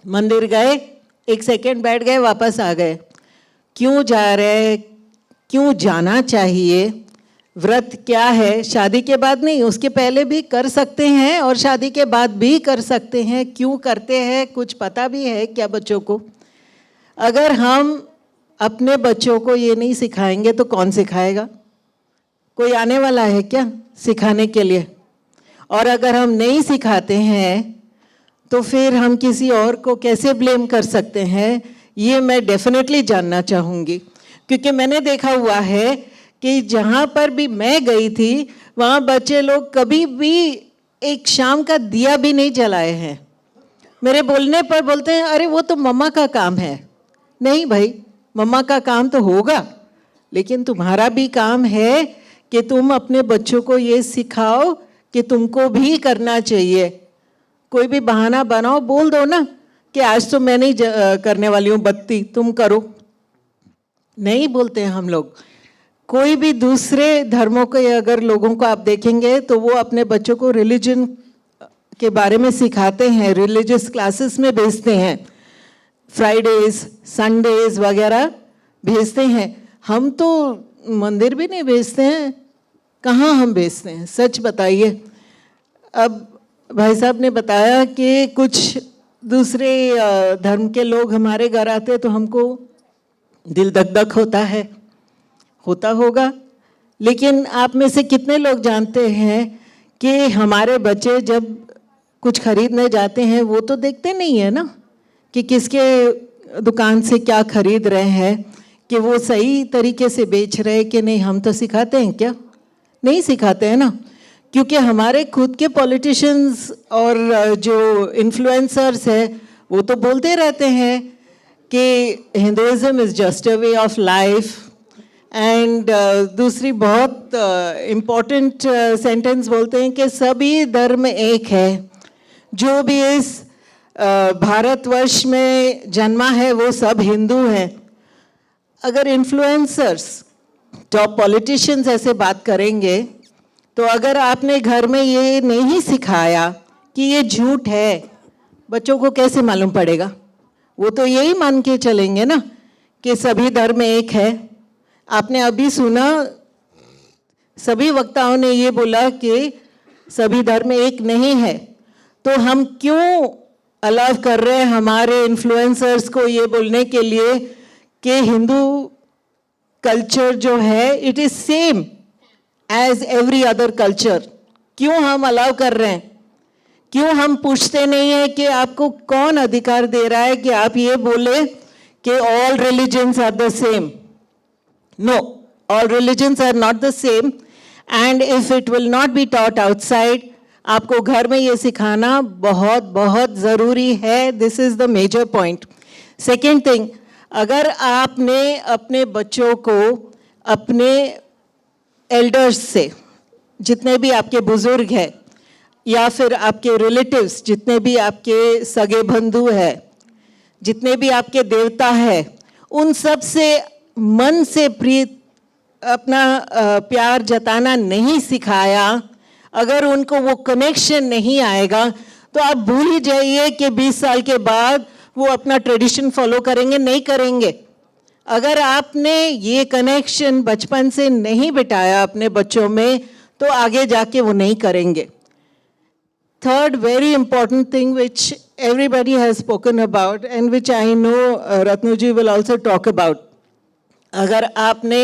मंदिर गए, एक सेकंड बैठ गए, वापस आ गए। क्यों जा रहे, क्यों जाना चाहिए? व्रत क्या है? शादी के बाद नहीं, उसके पहले भी कर सकते हैं और शादी के बाद भी कर सकते हैं। क्यों करते हैं कुछ पता भी है क्या बच्चों को? अगर हम अपने बच्चों को ये नहीं सिखाएंगे तो कौन सिखाएगा? कोई आने वाला है क्या सिखाने के लिए? और अगर हम नहीं सिखाते हैं तो फिर हम किसी और को कैसे ब्लेम कर सकते हैं? ये मैं डेफिनेटली जानना चाहूँगी, क्योंकि मैंने देखा हुआ है कि जहाँ पर भी मैं गई थी वहाँ बच्चे लोग कभी भी एक शाम का दिया भी नहीं जलाए हैं। मेरे बोलने पर बोलते हैं अरे वो तो मम्मा का काम है। नहीं भाई, मम्मा का काम तो होगा, लेकिन तुम्हारा भी काम है कि तुम अपने बच्चों को ये सिखाओ कि तुमको भी करना चाहिए। कोई भी बहाना बनाओ, बोल दो ना कि आज तो मैं नहीं करने वाली हूँ बत्ती, तुम करो। नहीं बोलते हैं हम लोग। कोई भी दूसरे धर्मों के अगर लोगों को आप देखेंगे तो वो अपने बच्चों को रिलीजन के बारे में सिखाते हैं, रिलीजियस क्लासेस में भेजते हैं, फ्राइडेज संडेज वगैरह भेजते हैं। हम तो मंदिर भी नहीं भेजते हैं। कहाँ हम भेजते हैं? सच बताइए। अब भाई साहब ने बताया कि कुछ दूसरे धर्म के लोग हमारे घर आते हैं तो हमको दिल धक धक होता है, होता होगा। लेकिन आप में से कितने लोग जानते हैं कि हमारे बच्चे जब कुछ खरीदने जाते हैं वो तो देखते नहीं है ना कि किसके दुकान से क्या खरीद रहे हैं, कि वो सही तरीके से बेच रहे हैं कि नहीं। हम तो सिखाते हैं क्या? नहीं सिखाते हैं ना, क्योंकि हमारे खुद के पॉलिटिशियंस और जो इन्फ्लुएंसर्स हैं वो तो बोलते रहते हैं कि Hinduism is just a way of life. And दूसरी बहुत इम्पोर्टेंट सेंटेंस बोलते हैं कि सभी धर्म एक है। जो भी इस भारतवर्ष में जन्मा है वो सब हिंदू हैं। अगर इन्फ्लुएंसर्स, टॉप पॉलिटिशियंस ऐसे बात करेंगे तो अगर आपने घर में ये नहीं सिखाया कि ये झूठ है, बच्चों को कैसे मालूम पड़ेगा? वो तो यही मान के चलेंगे ना कि सभी धर्म एक है। आपने अभी सुना, सभी वक्ताओं ने ये बोला कि सभी धर्म एक नहीं है, तो हम क्यों अलाउ कर रहे हैं हमारे इन्फ्लुएंसर्स को ये बोलने के लिए कि हिंदू कल्चर जो है it is same as every other culture? क्यों हम अलाउ कर रहे हैं? क्यों हम पूछते नहीं है कि आपको कौन अधिकार दे रहा है कि आप ये बोले कि all religions are the same? No, all religions are not the same, and if it will not be taught outside, आपको घर में ये सिखाना बहुत बहुत ज़रूरी है। This is the major point. Second thing, अगर आपने अपने बच्चों को अपने एल्डर्स से, जितने भी आपके बुजुर्ग हैं या फिर आपके रिलेटिव्स, जितने भी आपके सगे बंधु हैं, जितने भी आपके देवता हैं, उन सब से मन से प्रीत अपना प्यार जताना नहीं सिखाया, अगर उनको वो कनेक्शन नहीं आएगा तो आप भूल ही जाइए कि 20 साल के बाद वो अपना ट्रेडिशन फॉलो करेंगे, नहीं करेंगे। अगर आपने ये कनेक्शन बचपन से नहीं बिठाया अपने बच्चों में तो आगे जाके वो नहीं करेंगे। Third very important thing which everybody has spoken about and which I know Ratnu ji will also talk about, अगर आपने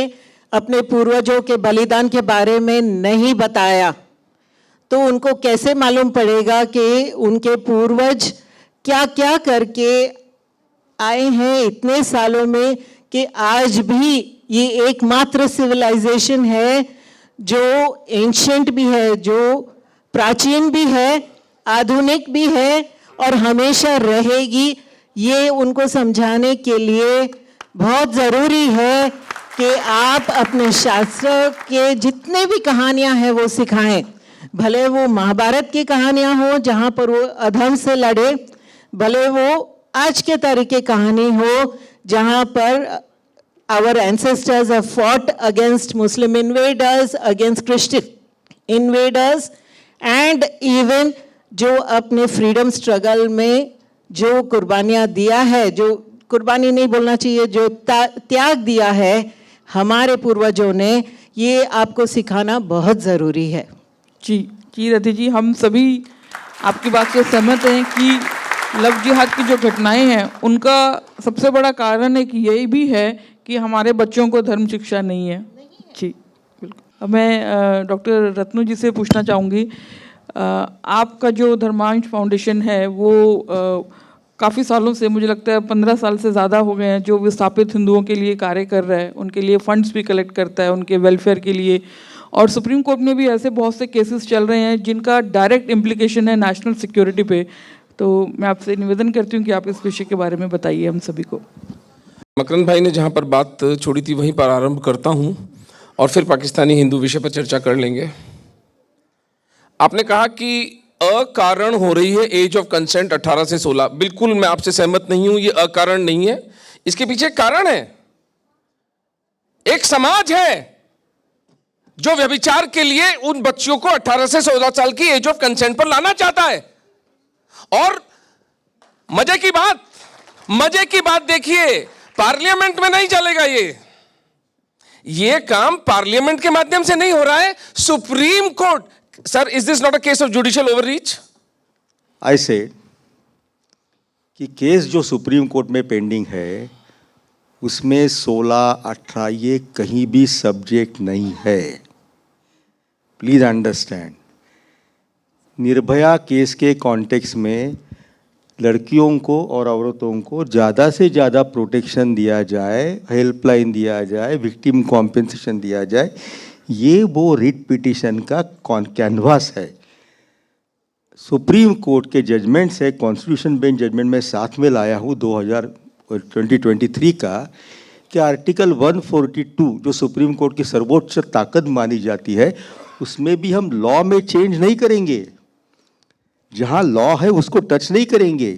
अपने पूर्वजों के बलिदान के बारे में नहीं बताया तो उनको कैसे मालूम पड़ेगा कि उनके पूर्वज क्या क्या करके आए हैं इतने सालों में, कि आज भी ये एकमात्र सिविलाइजेशन है जो एंशिएंट भी है, जो प्राचीन भी है, आधुनिक भी है और हमेशा रहेगी। ये उनको समझाने के लिए बहुत ज़रूरी है कि आप अपने शास्त्र के जितने भी कहानियां हैं वो सिखाएं। भले वो महाभारत की कहानियां हो जहां पर वो अधर्म से लड़े, भले वो आज के तरीके कहानी हो जहां पर our ancestors have fought against Muslim invaders, against Christian invaders, and even जो अपने फ्रीडम स्ट्रगल में जो कुर्बानियाँ दिया है, जो कुर्बानी नहीं बोलना चाहिए, जो त्याग दिया है हमारे पूर्वजों ने, ये आपको सिखाना बहुत ज़रूरी है। जी रति जी, हम सभी आपकी बात से सहमत हैं कि लव जिहाद की जो घटनाएं हैं उनका सबसे बड़ा कारण एक यही भी है कि हमारे बच्चों को धर्म शिक्षा नहीं है। जी बिल्कुल। अब मैं डॉक्टर रत्नू जी से पूछना चाहूँगी, आपका जो धर्मांश फाउंडेशन है वो काफ़ी सालों से, मुझे लगता है 15 साल से ज़्यादा हो गए हैं, जो विस्थापित हिंदुओं के लिए कार्य कर रहा है, उनके लिए फंड्स भी कलेक्ट करता है उनके वेलफेयर के लिए। और सुप्रीम कोर्ट में भी ऐसे बहुत से केसेस चल रहे हैं जिनका डायरेक्ट इम्प्लीकेशन है नेशनल सिक्योरिटी पे। तो मैं आपसे निवेदन करती हूँ कि आप इस विषय के बारे में बताइए हम सभी को। मकरंद भाई ने जहाँ पर बात छोड़ी थी वहीं पर आरंभ करता हूँ और फिर पाकिस्तानी हिंदू विषय पर चर्चा कर लेंगे। आपने कहा कि अकारण हो रही है एज ऑफ कंसेंट 18 से 16। बिल्कुल मैं आपसे सहमत नहीं हूं, ये अकारण नहीं है, इसके पीछे कारण है। एक समाज है जो व्यभिचार के लिए उन बच्चियों को 18 से 16 साल की एज ऑफ कंसेंट पर लाना चाहता है। और मजे की बात देखिए, पार्लियामेंट में नहीं चलेगा ये काम पार्लियामेंट के माध्यम से नहीं हो रहा है, supreme court. Sir, is this not a case of judicial overreach? I said कि केस जो सुप्रीम कोर्ट में पेंडिंग है उसमें 16-18 ये कहीं भी सब्जेक्ट नहीं है। प्लीज अंडरस्टैंड, निर्भया केस के कॉन्टेक्स्ट में लड़कियों को और औरतों को ज़्यादा से ज़्यादा प्रोटेक्शन दिया जाए, हेल्पलाइन दिया जाए, विक्टिम कॉम्पेंसेशन दिया जाए, ये वो रिट पिटिशन का कैनवास है। सुप्रीम कोर्ट के जजमेंट से कॉन्स्टिट्यूशन बेंच जजमेंट में साथ में लाया हूँ 2023 का, कि आर्टिकल 142 जो सुप्रीम कोर्ट की सर्वोच्च ताकत मानी जाती है, उसमें भी हम लॉ में चेंज नहीं करेंगे। जहाँ लॉ है उसको टच नहीं करेंगे।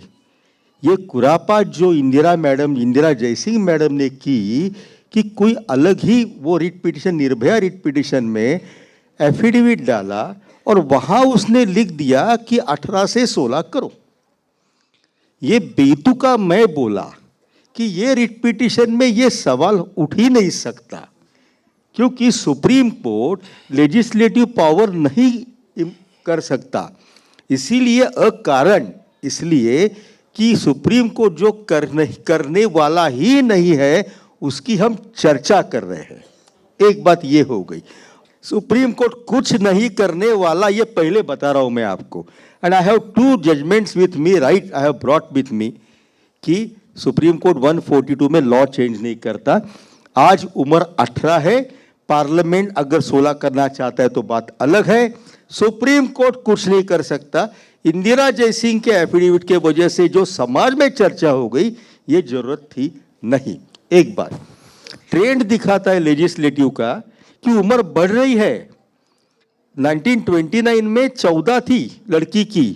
ये कुरापा जो इंदिरा जयसिंह मैडम ने की कि कोई अलग ही वो writ petition, Nirbhaya writ petition में एफिडेविट डाला और वहाँ उसने लिख दिया कि 18 से 16 करो। ये बेतुका मैं बोला कि ये रिट पिटिशन में ये सवाल उठ ही नहीं सकता, क्योंकि सुप्रीम कोर्ट लेजिस्लेटिव पावर नहीं कर सकता। इसीलिए अकारण, इसलिए कि सुप्रीम कोर्ट जो करने वाला ही नहीं है उसकी हम चर्चा कर रहे हैं। एक बात ये हो गई, सुप्रीम कोर्ट कुछ नहीं करने वाला, ये पहले बता रहा हूं मैं आपको। And I have 2 judgments with me, right, I have brought with me कि सुप्रीम कोर्ट 142 में लॉ चेंज नहीं करता। आज उम्र 18 है, पार्लियामेंट अगर 16 करना चाहता है तो बात अलग है, सुप्रीम कोर्ट कुछ नहीं कर सकता। इंदिरा जयसिंह के एफिडेविट के वजह से जो समाज में चर्चा हो गई, ये जरूरत थी नहीं। एक बात ट्रेंड दिखाता है लेजिस्लेटिव का कि उम्र बढ़ रही है। 1929 में 14 थी लड़की की,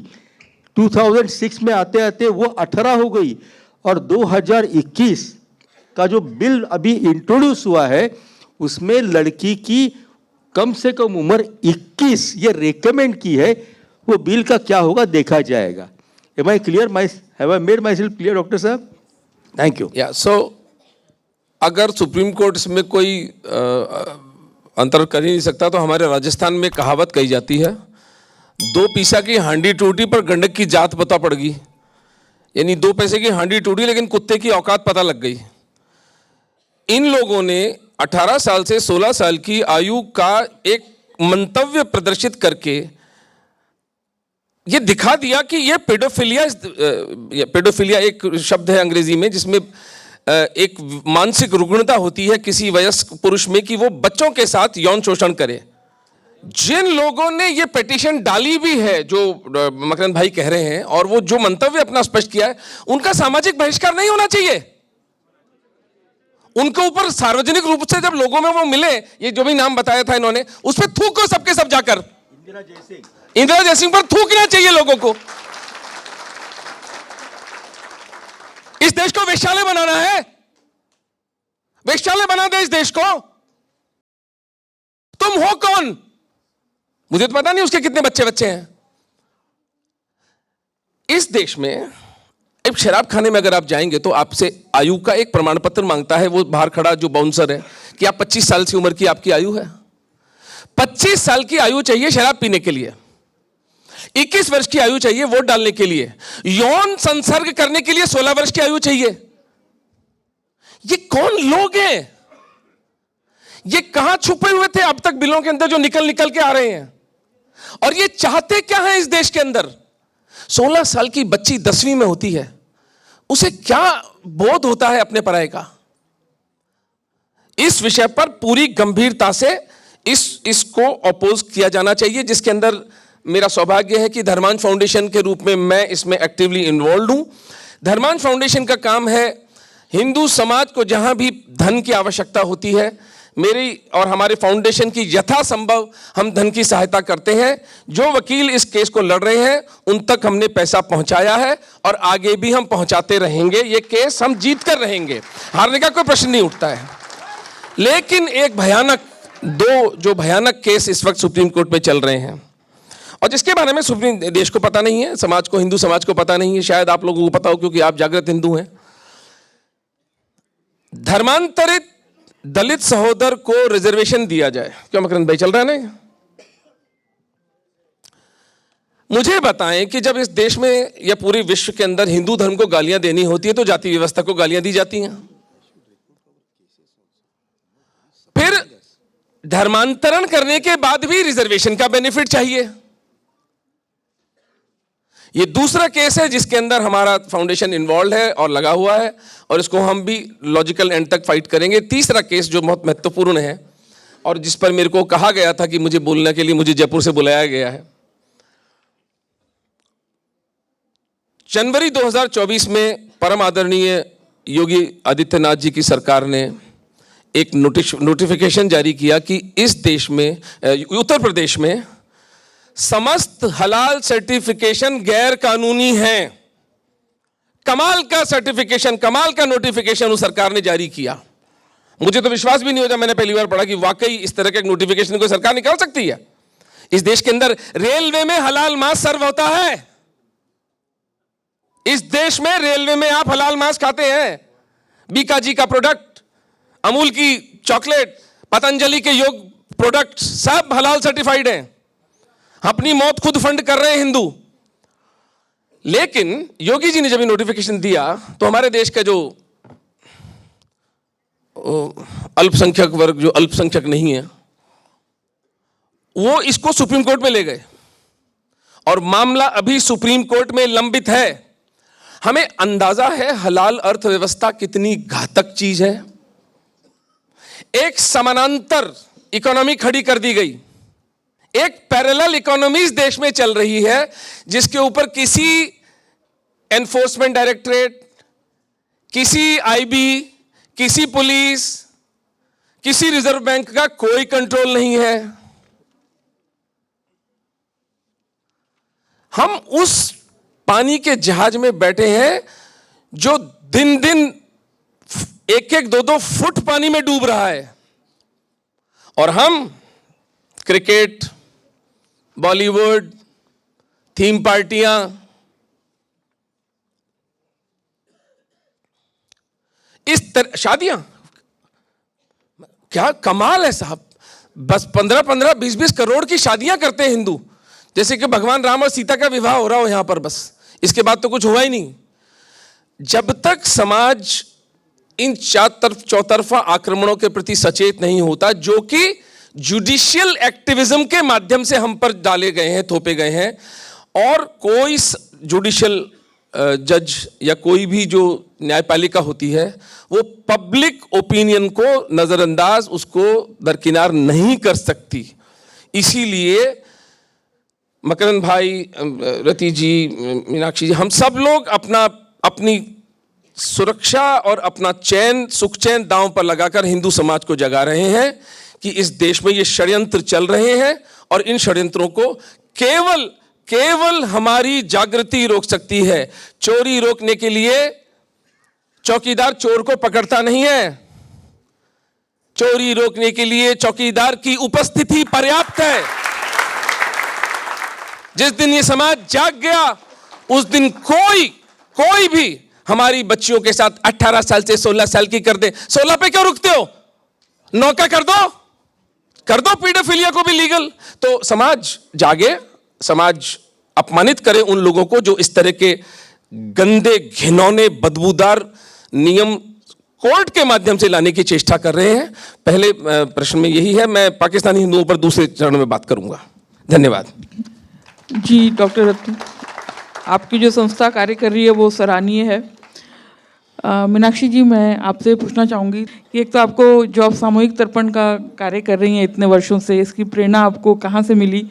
2006 में आते आते वो 18 हो गई, और 2021 का जो बिल अभी इंट्रोड्यूस हुआ है उसमें लड़की की कम से कम उम्र 21 ये रेकमेंड की है। वो बिल का क्या होगा देखा जाएगा। Am I clear? Have I made myself clear, doctor साहब? Thank you. सो अगर सुप्रीम कोर्ट इसमें कोई अंतर कर ही नहीं सकता तो हमारे राजस्थान में कहावत कही जाती है, 2 पैसा की हांडी टूटी पर गंडक की जात पता पड़ गई। यानी 2 पैसे की हांडी टूटी लेकिन कुत्ते की औकात पता लग गई। इन लोगों ने 18 साल से 16 साल की आयु का एक मंतव्य प्रदर्शित करके ये दिखा दिया कि ये पेडोफिलिया एक शब्द है अंग्रेजी में जिसमें एक मानसिक रुग्णता होती है किसी वयस्क पुरुष में कि वो बच्चों के साथ यौन शोषण करे। जिन लोगों ने ये पिटीशन डाली भी है, जो मकरंद भाई कह रहे हैं, और वो जो मंतव्य अपना स्पष्ट किया है, उनका सामाजिक बहिष्कार नहीं होना चाहिए। उनके ऊपर सार्वजनिक रूप से जब लोगों में वो मिले, ये जो भी नाम बताया था इन्होंने, उस पर थूको सबके सब जाकर। इंदिरा जयसिंह पर थूकना चाहिए लोगों को। इस देश को वेश्यालय बनाना है, वेश्यालय बना दे इस देश को। तुम हो कौन? मुझे तो पता नहीं उसके कितने बच्चे हैं। इस देश में एक शराब खाने में अगर आप जाएंगे तो आपसे आयु का एक प्रमाण पत्र मांगता है, वो बाहर खड़ा जो बाउंसर है, कि आप 25 साल की उम्र की आपकी आयु है। 25 साल की आयु चाहिए शराब पीने के लिए, 21 वर्ष की आयु चाहिए वोट डालने के लिए, यौन संसर्ग करने के लिए 16 वर्ष की आयु चाहिए। ये कौन लोग हैं? ये कहां छुपे हुए थे अब तक बिलों के अंदर जो निकल निकल के आ रहे हैं? और ये चाहते क्या है इस देश के अंदर? 16 साल की बच्ची 10वीं में होती है, उसे क्या बोध होता है अपने पराये का? इस विषय पर पूरी गंभीरता से इसको अपोज किया जाना चाहिए, जिसके अंदर मेरा सौभाग्य है कि धर्मांश फाउंडेशन के रूप में मैं इसमें एक्टिवली इन्वॉल्व हूं। धर्मांश फाउंडेशन का काम है हिंदू समाज को जहां भी धन की आवश्यकता होती है, मेरी और हमारे फाउंडेशन की यथासंभव हम धन की सहायता करते हैं। जो वकील इस केस को लड़ रहे हैं उन तक हमने पैसा पहुंचाया है और आगे भी हम पहुंचाते रहेंगे। ये केस हम जीत कर रहेंगे, हारने का कोई प्रश्न नहीं उठता है। लेकिन एक दो भयानक केस इस वक्त सुप्रीम कोर्ट में चल रहे हैं और जिसके बारे में सुप्रीम देश को पता नहीं है, समाज को, हिंदू समाज को पता नहीं है। शायद आप लोगों को पता हो क्योंकि आप जागृत हिंदू हैं। धर्मांतरित दलित सहोदर को रिजर्वेशन दिया जाए। क्यों मकरंद भाई चल रहा है ना? मुझे बताएं कि जब इस देश में या पूरे विश्व के अंदर हिंदू धर्म को गालियां देनी होती है तो जाति व्यवस्था को गालियां दी जाती हैं। फिर धर्मांतरण करने के बाद भी रिजर्वेशन का बेनिफिट चाहिए। ये दूसरा केस है जिसके अंदर हमारा फाउंडेशन इन्वॉल्व है और लगा हुआ है और इसको हम भी लॉजिकल एंड तक फाइट करेंगे। तीसरा केस जो बहुत महत्वपूर्ण है और जिस पर मेरे को कहा गया था कि मुझे बोलने के लिए मुझे जयपुर से बुलाया गया है, जनवरी 2024 में परम आदरणीय योगी आदित्यनाथ जी की सरकार ने एक नोटिफिकेशन जारी किया कि इस देश में, उत्तर प्रदेश में समस्त हलाल सर्टिफिकेशन गैर कानूनी हैं। कमाल का सर्टिफिकेशन, कमाल का नोटिफिकेशन उस सरकार ने जारी किया। मुझे तो विश्वास भी नहीं होता, मैंने पहली बार पढ़ा कि वाकई इस तरह के नोटिफिकेशन कोई सरकार निकाल सकती है। इस देश के अंदर रेलवे में हलाल मांस सर्व होता है। इस देश में रेलवे में आप हलाल मांस खाते हैं। बीकाजी का प्रोडक्ट, अमूल की चॉकलेट, पतंजलि के योग प्रोडक्ट सब हलाल सर्टिफाइड हैं। अपनी मौत खुद फंड कर रहे हैं हिंदू। लेकिन योगी जी ने जब नोटिफिकेशन दिया तो हमारे देश का जो अल्पसंख्यक वर्ग, जो अल्पसंख्यक नहीं है, वो इसको सुप्रीम कोर्ट में ले गए और मामला अभी सुप्रीम कोर्ट में लंबित है। हमें अंदाजा है हलाल अर्थव्यवस्था कितनी घातक चीज है। एक समानांतर इकोनॉमी खड़ी कर दी गई, एक पैरेलल इकोनॉमी इस देश में चल रही है जिसके ऊपर किसी एनफोर्समेंट डायरेक्टरेट, किसी आईबी, किसी पुलिस, किसी रिजर्व बैंक का कोई कंट्रोल नहीं है। हम उस पानी के जहाज में बैठे हैं जो दिन दिन 1-1, 2-2 फुट पानी में डूब रहा है और हम क्रिकेट, बॉलीवुड, थीम पार्टियां, इस तरह शादियां, क्या कमाल है साहब। बस 15-15, 20-20 करोड़ की शादियां करते हैं हिंदू, जैसे कि भगवान राम और सीता का विवाह हो रहा हो यहां पर। बस इसके बाद तो कुछ हुआ ही नहीं। जब तक समाज इन चौतरफा आक्रमणों के प्रति सचेत नहीं होता, जो कि जुडिशियल एक्टिविज्म के माध्यम से हम पर डाले गए हैं, थोपे गए हैं, और कोई जुडिशियल जज या कोई भी जो न्यायपालिका होती है वो पब्लिक ओपिनियन को नज़रअंदाज, उसको दरकिनार नहीं कर सकती। इसीलिए मकरंद भाई, रति जी, मीनाक्षी जी, हम सब लोग अपनी सुरक्षा और अपना चैन, सुख चैन दांव पर लगाकर हिंदू समाज को जगा रहे हैं कि इस देश में ये षड्यंत्र चल रहे हैं और इन षड्यंत्रों को केवल हमारी जागृति रोक सकती है। चोरी रोकने के लिए चौकीदार चोर को पकड़ता नहीं है, चोरी रोकने के लिए चौकीदार की उपस्थिति पर्याप्त है। जिस दिन ये समाज जाग गया उस दिन कोई भी हमारी बच्चियों के साथ 18 साल से 16 साल की कर दे, 16 पे क्यों रुकते हो? 9 का कर दो पीडोफिलिया को भी लीगल। तो समाज जागे, समाज अपमानित करे उन लोगों को जो इस तरह के गंदे, घिनौने, बदबूदार नियम कोर्ट के माध्यम से लाने की चेष्टा कर रहे हैं। पहले प्रश्न में यही है। मैं पाकिस्तानी हिंदुओं पर दूसरे चरण में बात करूंगा। धन्यवाद। जी डॉक्टर रत्न, आपकी जो संस्था कार्य कर रही है वो सराहनीय है। मीनाक्षी जी, मैं आपसे पूछना चाहूँगी कि एक तो आपको जो आप सामूहिक तर्पण का कार्य कर रही हैं इतने वर्षों से, इसकी प्रेरणा आपको कहाँ से मिली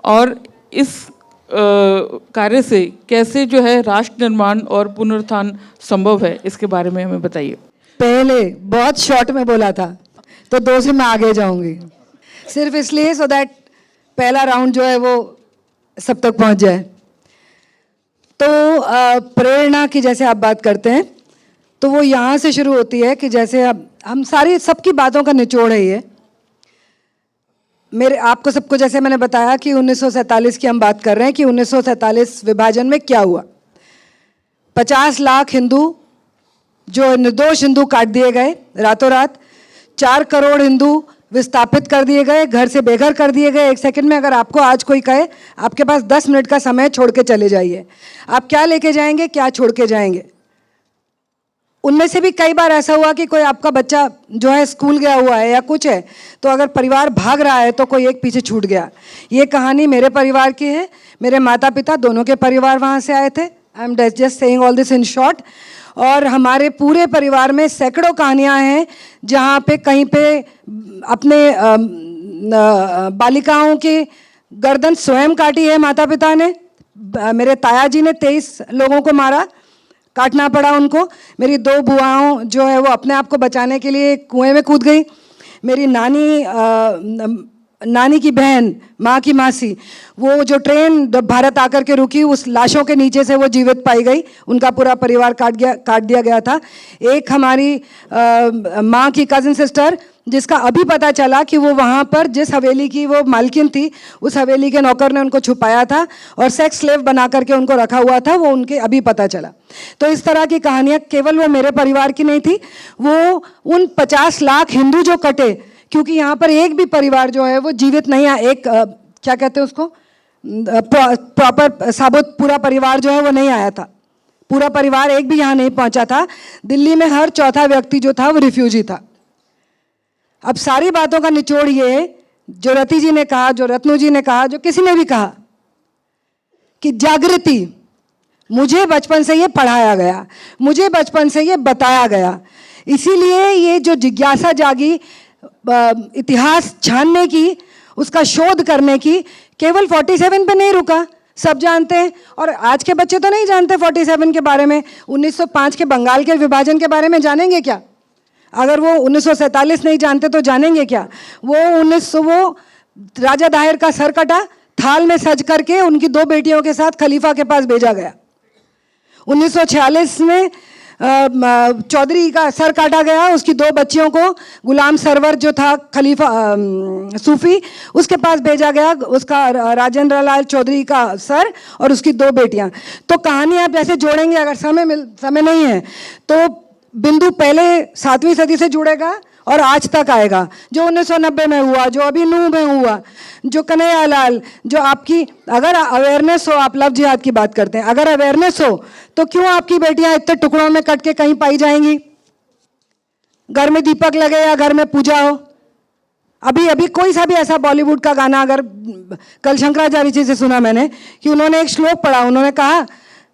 और इस कार्य से कैसे जो है राष्ट्र निर्माण और पुनरुत्थान संभव है, इसके बारे में हमें बताइए। पहले बहुत शॉर्ट में बोला था तो 2 से मैं आगे जाऊंगी, सिर्फ इसलिए सो दैट पहला राउंड जो है वो सब तक पहुंच जाए। तो प्रेरणा की जैसे आप बात करते हैं तो वो यहाँ से शुरू होती है कि जैसे अब हम सारी सबकी बातों का निचोड़ है ये। मेरे आपको सबको जैसे मैंने बताया कि 1947 की हम बात कर रहे हैं कि 1947 विभाजन में क्या हुआ। 50 लाख हिंदू जो निर्दोष हिंदू काट दिए गए रातों रात, 4 करोड़ हिंदू विस्थापित कर दिए गए, घर से बेघर कर दिए गए। एक सेकंड में अगर आपको आज कोई कहे आपके पास 10 मिनट का समय छोड़ के चले जाइए, आप क्या लेके जाएंगे, क्या छोड़ के जाएंगे? उनमें से भी कई बार ऐसा हुआ कि कोई आपका बच्चा जो है स्कूल गया हुआ है या कुछ है, तो अगर परिवार भाग रहा है तो कोई एक पीछे छूट गया। ये कहानी मेरे परिवार की है। मेरे माता पिता दोनों के परिवार वहाँ से आए थे। I am just saying all this in short. और हमारे पूरे परिवार में सैकड़ों कहानियाँ हैं जहाँ पे कहीं पे अपने बालिकाओं की गर्दन स्वयं काटी है माता पिता ने। मेरे ताया जी ने 23 लोगों को मारा, काटना पड़ा उनको। मेरी 2 बुआओं जो है वो अपने आप को बचाने के लिए कुएं में कूद गई। मेरी नानी की बहन, माँ की मासी, वो जो ट्रेन भारत आकर के रुकी उस लाशों के नीचे से वो जीवित पाई गई। उनका पूरा परिवार काट दिया गया था। एक हमारी माँ की कज़न सिस्टर जिसका अभी पता चला कि वो वहाँ पर जिस हवेली की वो मालकिन थी उस हवेली के नौकर ने उनको छुपाया था और सेक्स स्लेव बना करके उनको रखा हुआ था, वो उनके अभी पता चला। तो इस तरह की कहानियाँ केवल वो मेरे परिवार की नहीं थी, वो उन 50 लाख हिंदू जो कटे, क्योंकि यहाँ पर एक भी परिवार जो है वो जीवित नहीं आया। एक क्या कहते हैं उसको, प्रॉपर साबुत पूरा परिवार जो है वो नहीं आया था। पूरा परिवार एक भी यहाँ नहीं पहुँचा था। दिल्ली में हर चौथा व्यक्ति जो था वो रिफ्यूजी था। अब सारी बातों का निचोड़ ये जो रति जी ने कहा, जो रत्नू जी ने कहा, जो किसी ने भी कहा कि जागृति, मुझे बचपन से ये पढ़ाया गया, मुझे बचपन से ये बताया गया। इसीलिए ये जो जिज्ञासा जागी इतिहास जानने की, उसका शोध करने की, केवल 47 पे नहीं रुका, सब जानते हैं। और आज के बच्चे तो नहीं जानते 47 के बारे में। 1905 के बंगाल के विभाजन के बारे में जानेंगे क्या? अगर वो 1947 नहीं जानते तो जानेंगे क्या? वो राजा दाहिर का सर कटा, थाल में सज करके उनकी 2 बेटियों के साथ खलीफा के पास भेजा गया। 1946 में चौधरी का सर काटा गया, उसकी 2 बच्चियों को गुलाम सरवर जो था खलीफा सूफी, उसके पास भेजा गया, उसका राजेंद्र लाल चौधरी का सर और उसकी 2 बेटियां। तो कहानी आप ऐसे जोड़ेंगे, अगर समय नहीं है तो बिंदु पहले 7वीं सदी से जुड़ेगा और आज तक आएगा, जो 1990 में हुआ, जो अभी नूह में हुआ, जो कन्हैयालाल, जो आपकी अगर अवेयरनेस हो, आप लव जिहाद की बात करते हैं, अगर अवेयरनेस हो तो क्यों आपकी बेटियां इतने टुकड़ों में कट के कहीं पाई जाएंगी? घर में दीपक लगे या घर में पूजा हो। अभी अभी कोई सा भी ऐसा बॉलीवुड का गाना, अगर कल शंकराचार्य जी से सुना मैंने कि उन्होंने एक श्लोक पढ़ा, उन्होंने कहा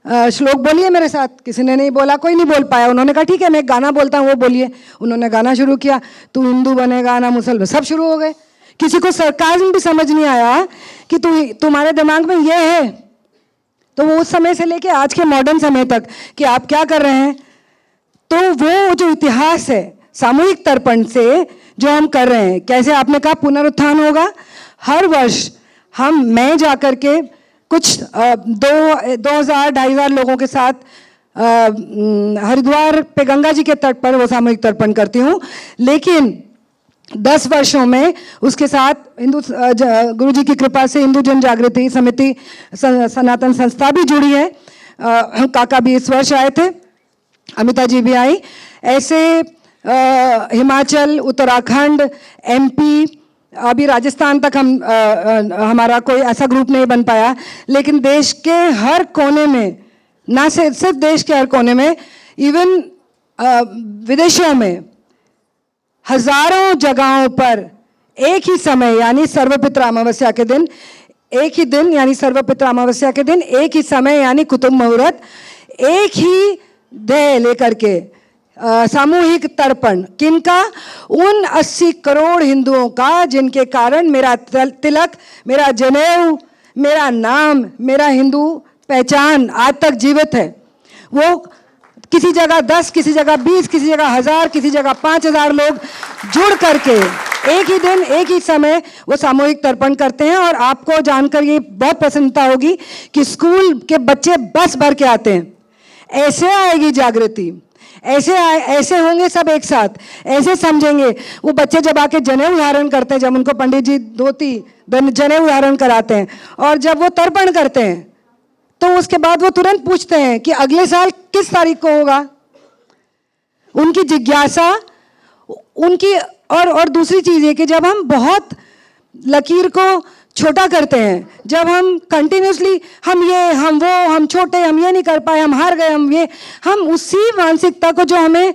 श्लोक बोलिए मेरे साथ, किसी ने नहीं बोला, कोई नहीं बोल पाया। उन्होंने कहा ठीक है मैं एक गाना बोलता हूँ, वो बोलिए। उन्होंने गाना शुरू किया, तू हिंदू बनेगा ना मुसलमान, सब शुरू हो गए। किसी को सरकाज़्म भी समझ नहीं आया कि तुम्हारे दिमाग में ये है। तो वो उस समय से लेके आज के मॉडर्न समय तक कि आप क्या कर रहे हैं, तो वो जो इतिहास है सामूहिक तर्पण से जो हम कर रहे हैं, कैसे आपने कहा पुनरुत्थान होगा। हर वर्ष मैं जा कर के कुछ 2,000-2,500 लोगों के साथ हरिद्वार पे गंगा जी के तट पर वो सामूहिक तर्पण करती हूँ। लेकिन 10 वर्षों में उसके साथ गुरु जी की कृपा से हिंदू जन जागृति समिति सनातन संस्था भी जुड़ी है। काका भी इस वर्ष आए थे, अमिता जी भी आई। ऐसे हिमाचल, उत्तराखंड, MP, अभी राजस्थान तक हमारा कोई ऐसा ग्रुप नहीं बन पाया, लेकिन देश के हर कोने में, ना सिर्फ देश के हर कोने में, इवन विदेशों में हजारों जगहों पर एक ही समय यानी सर्वपितृ अमावस्या के दिन, एक ही दिन यानी सर्वपितृ अमावस्या के दिन, एक ही समय यानी कुतुब मुहूर्त, एक ही ध्येय लेकर के सामूहिक तर्पण किनका? उन 80 करोड़ हिंदुओं का जिनके कारण मेरा तिलक, मेरा जनेऊ, मेरा नाम, मेरा हिंदू पहचान आज तक जीवित है। वो किसी जगह 10, किसी जगह 20, किसी जगह 1000, किसी जगह 5000 लोग जुड़ करके एक ही दिन, एक ही समय वो सामूहिक तर्पण करते हैं। और आपको जानकर ये बहुत प्रसन्नता होगी कि स्कूल के बच्चे बस भर के आते हैं। ऐसे आएगी जागृति, ऐसे होंगे सब एक साथ, ऐसे समझेंगे। वो बच्चे जब आके जनेऊ धारण करते हैं, जब उनको पंडित जी धोती जनेऊ धारण कराते हैं, और जब वो तर्पण करते हैं, तो उसके बाद वो तुरंत पूछते हैं कि अगले साल किस तारीख को होगा। उनकी जिज्ञासा, उनकी और दूसरी चीज़ ये कि जब हम बहुत लकीर को छोटा करते हैं, जब हम कंटिन्यूसली हम ये, हम वो, हम छोटे, हम ये नहीं कर पाए, हम हार गए, हम उसी मानसिकता को जो हमें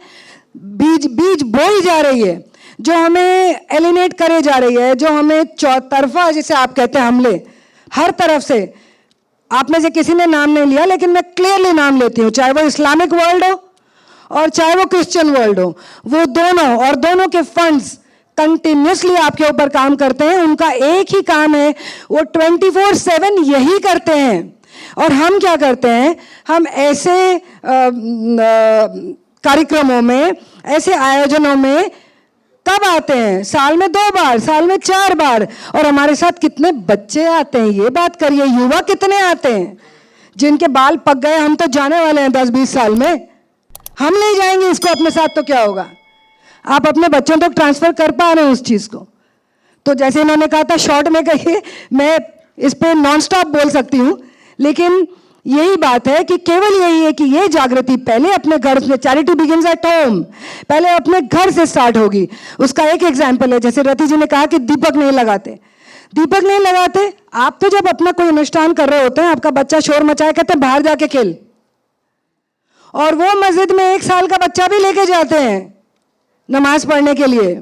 बीज बोई जा रही है, जो हमें एलिनेट करे जा रही है, जो हमें चौतरफा, जिसे आप कहते हैं हमले, हर तरफ से। आप में से किसी ने नाम नहीं लिया, लेकिन मैं क्लियरली नाम लेती हूँ, चाहे वो इस्लामिक वर्ल्ड हो और चाहे वो क्रिश्चियन वर्ल्ड हो, वो दोनों और दोनों के फंड्स कंटिन्यूसली आपके ऊपर काम करते हैं। उनका एक ही काम है, वो 24/7 यही करते हैं। और हम क्या करते हैं? हम ऐसे कार्यक्रमों में, ऐसे आयोजनों में कब आते हैं? साल में 2 बार, साल में 4 बार। और हमारे साथ कितने बच्चे आते हैं, ये बात करिए। युवा कितने आते हैं जिनके बाल पक गए। हम तो जाने वाले हैं 10-20 साल में, हम नहीं जाएंगे इसको अपने साथ, तो क्या होगा? आप अपने बच्चों तक ट्रांसफर कर पा रहे हैं उस चीज़ को? तो जैसे इन्होंने कहा था शॉर्ट में कहिए, मैं इस पर नॉन स्टॉप बोल सकती हूँ, लेकिन यही बात है कि केवल यही है कि ये जागृति पहले अपने घर से, चैरिटी बिगिंस एट होम, पहले अपने घर से स्टार्ट होगी। उसका एक एग्जाम्पल है, जैसे रति जी ने कहा कि दीपक नहीं लगाते। दीपक नहीं लगाते, आप तो जब अपना कोई अनुष्ठान कर रहे होते हैं, आपका बच्चा शोर मचाए, कहते हैं बाहर जाके खेल, और वो मस्जिद में 1 साल का बच्चा भी लेके जाते हैं नमाज पढ़ने के लिए।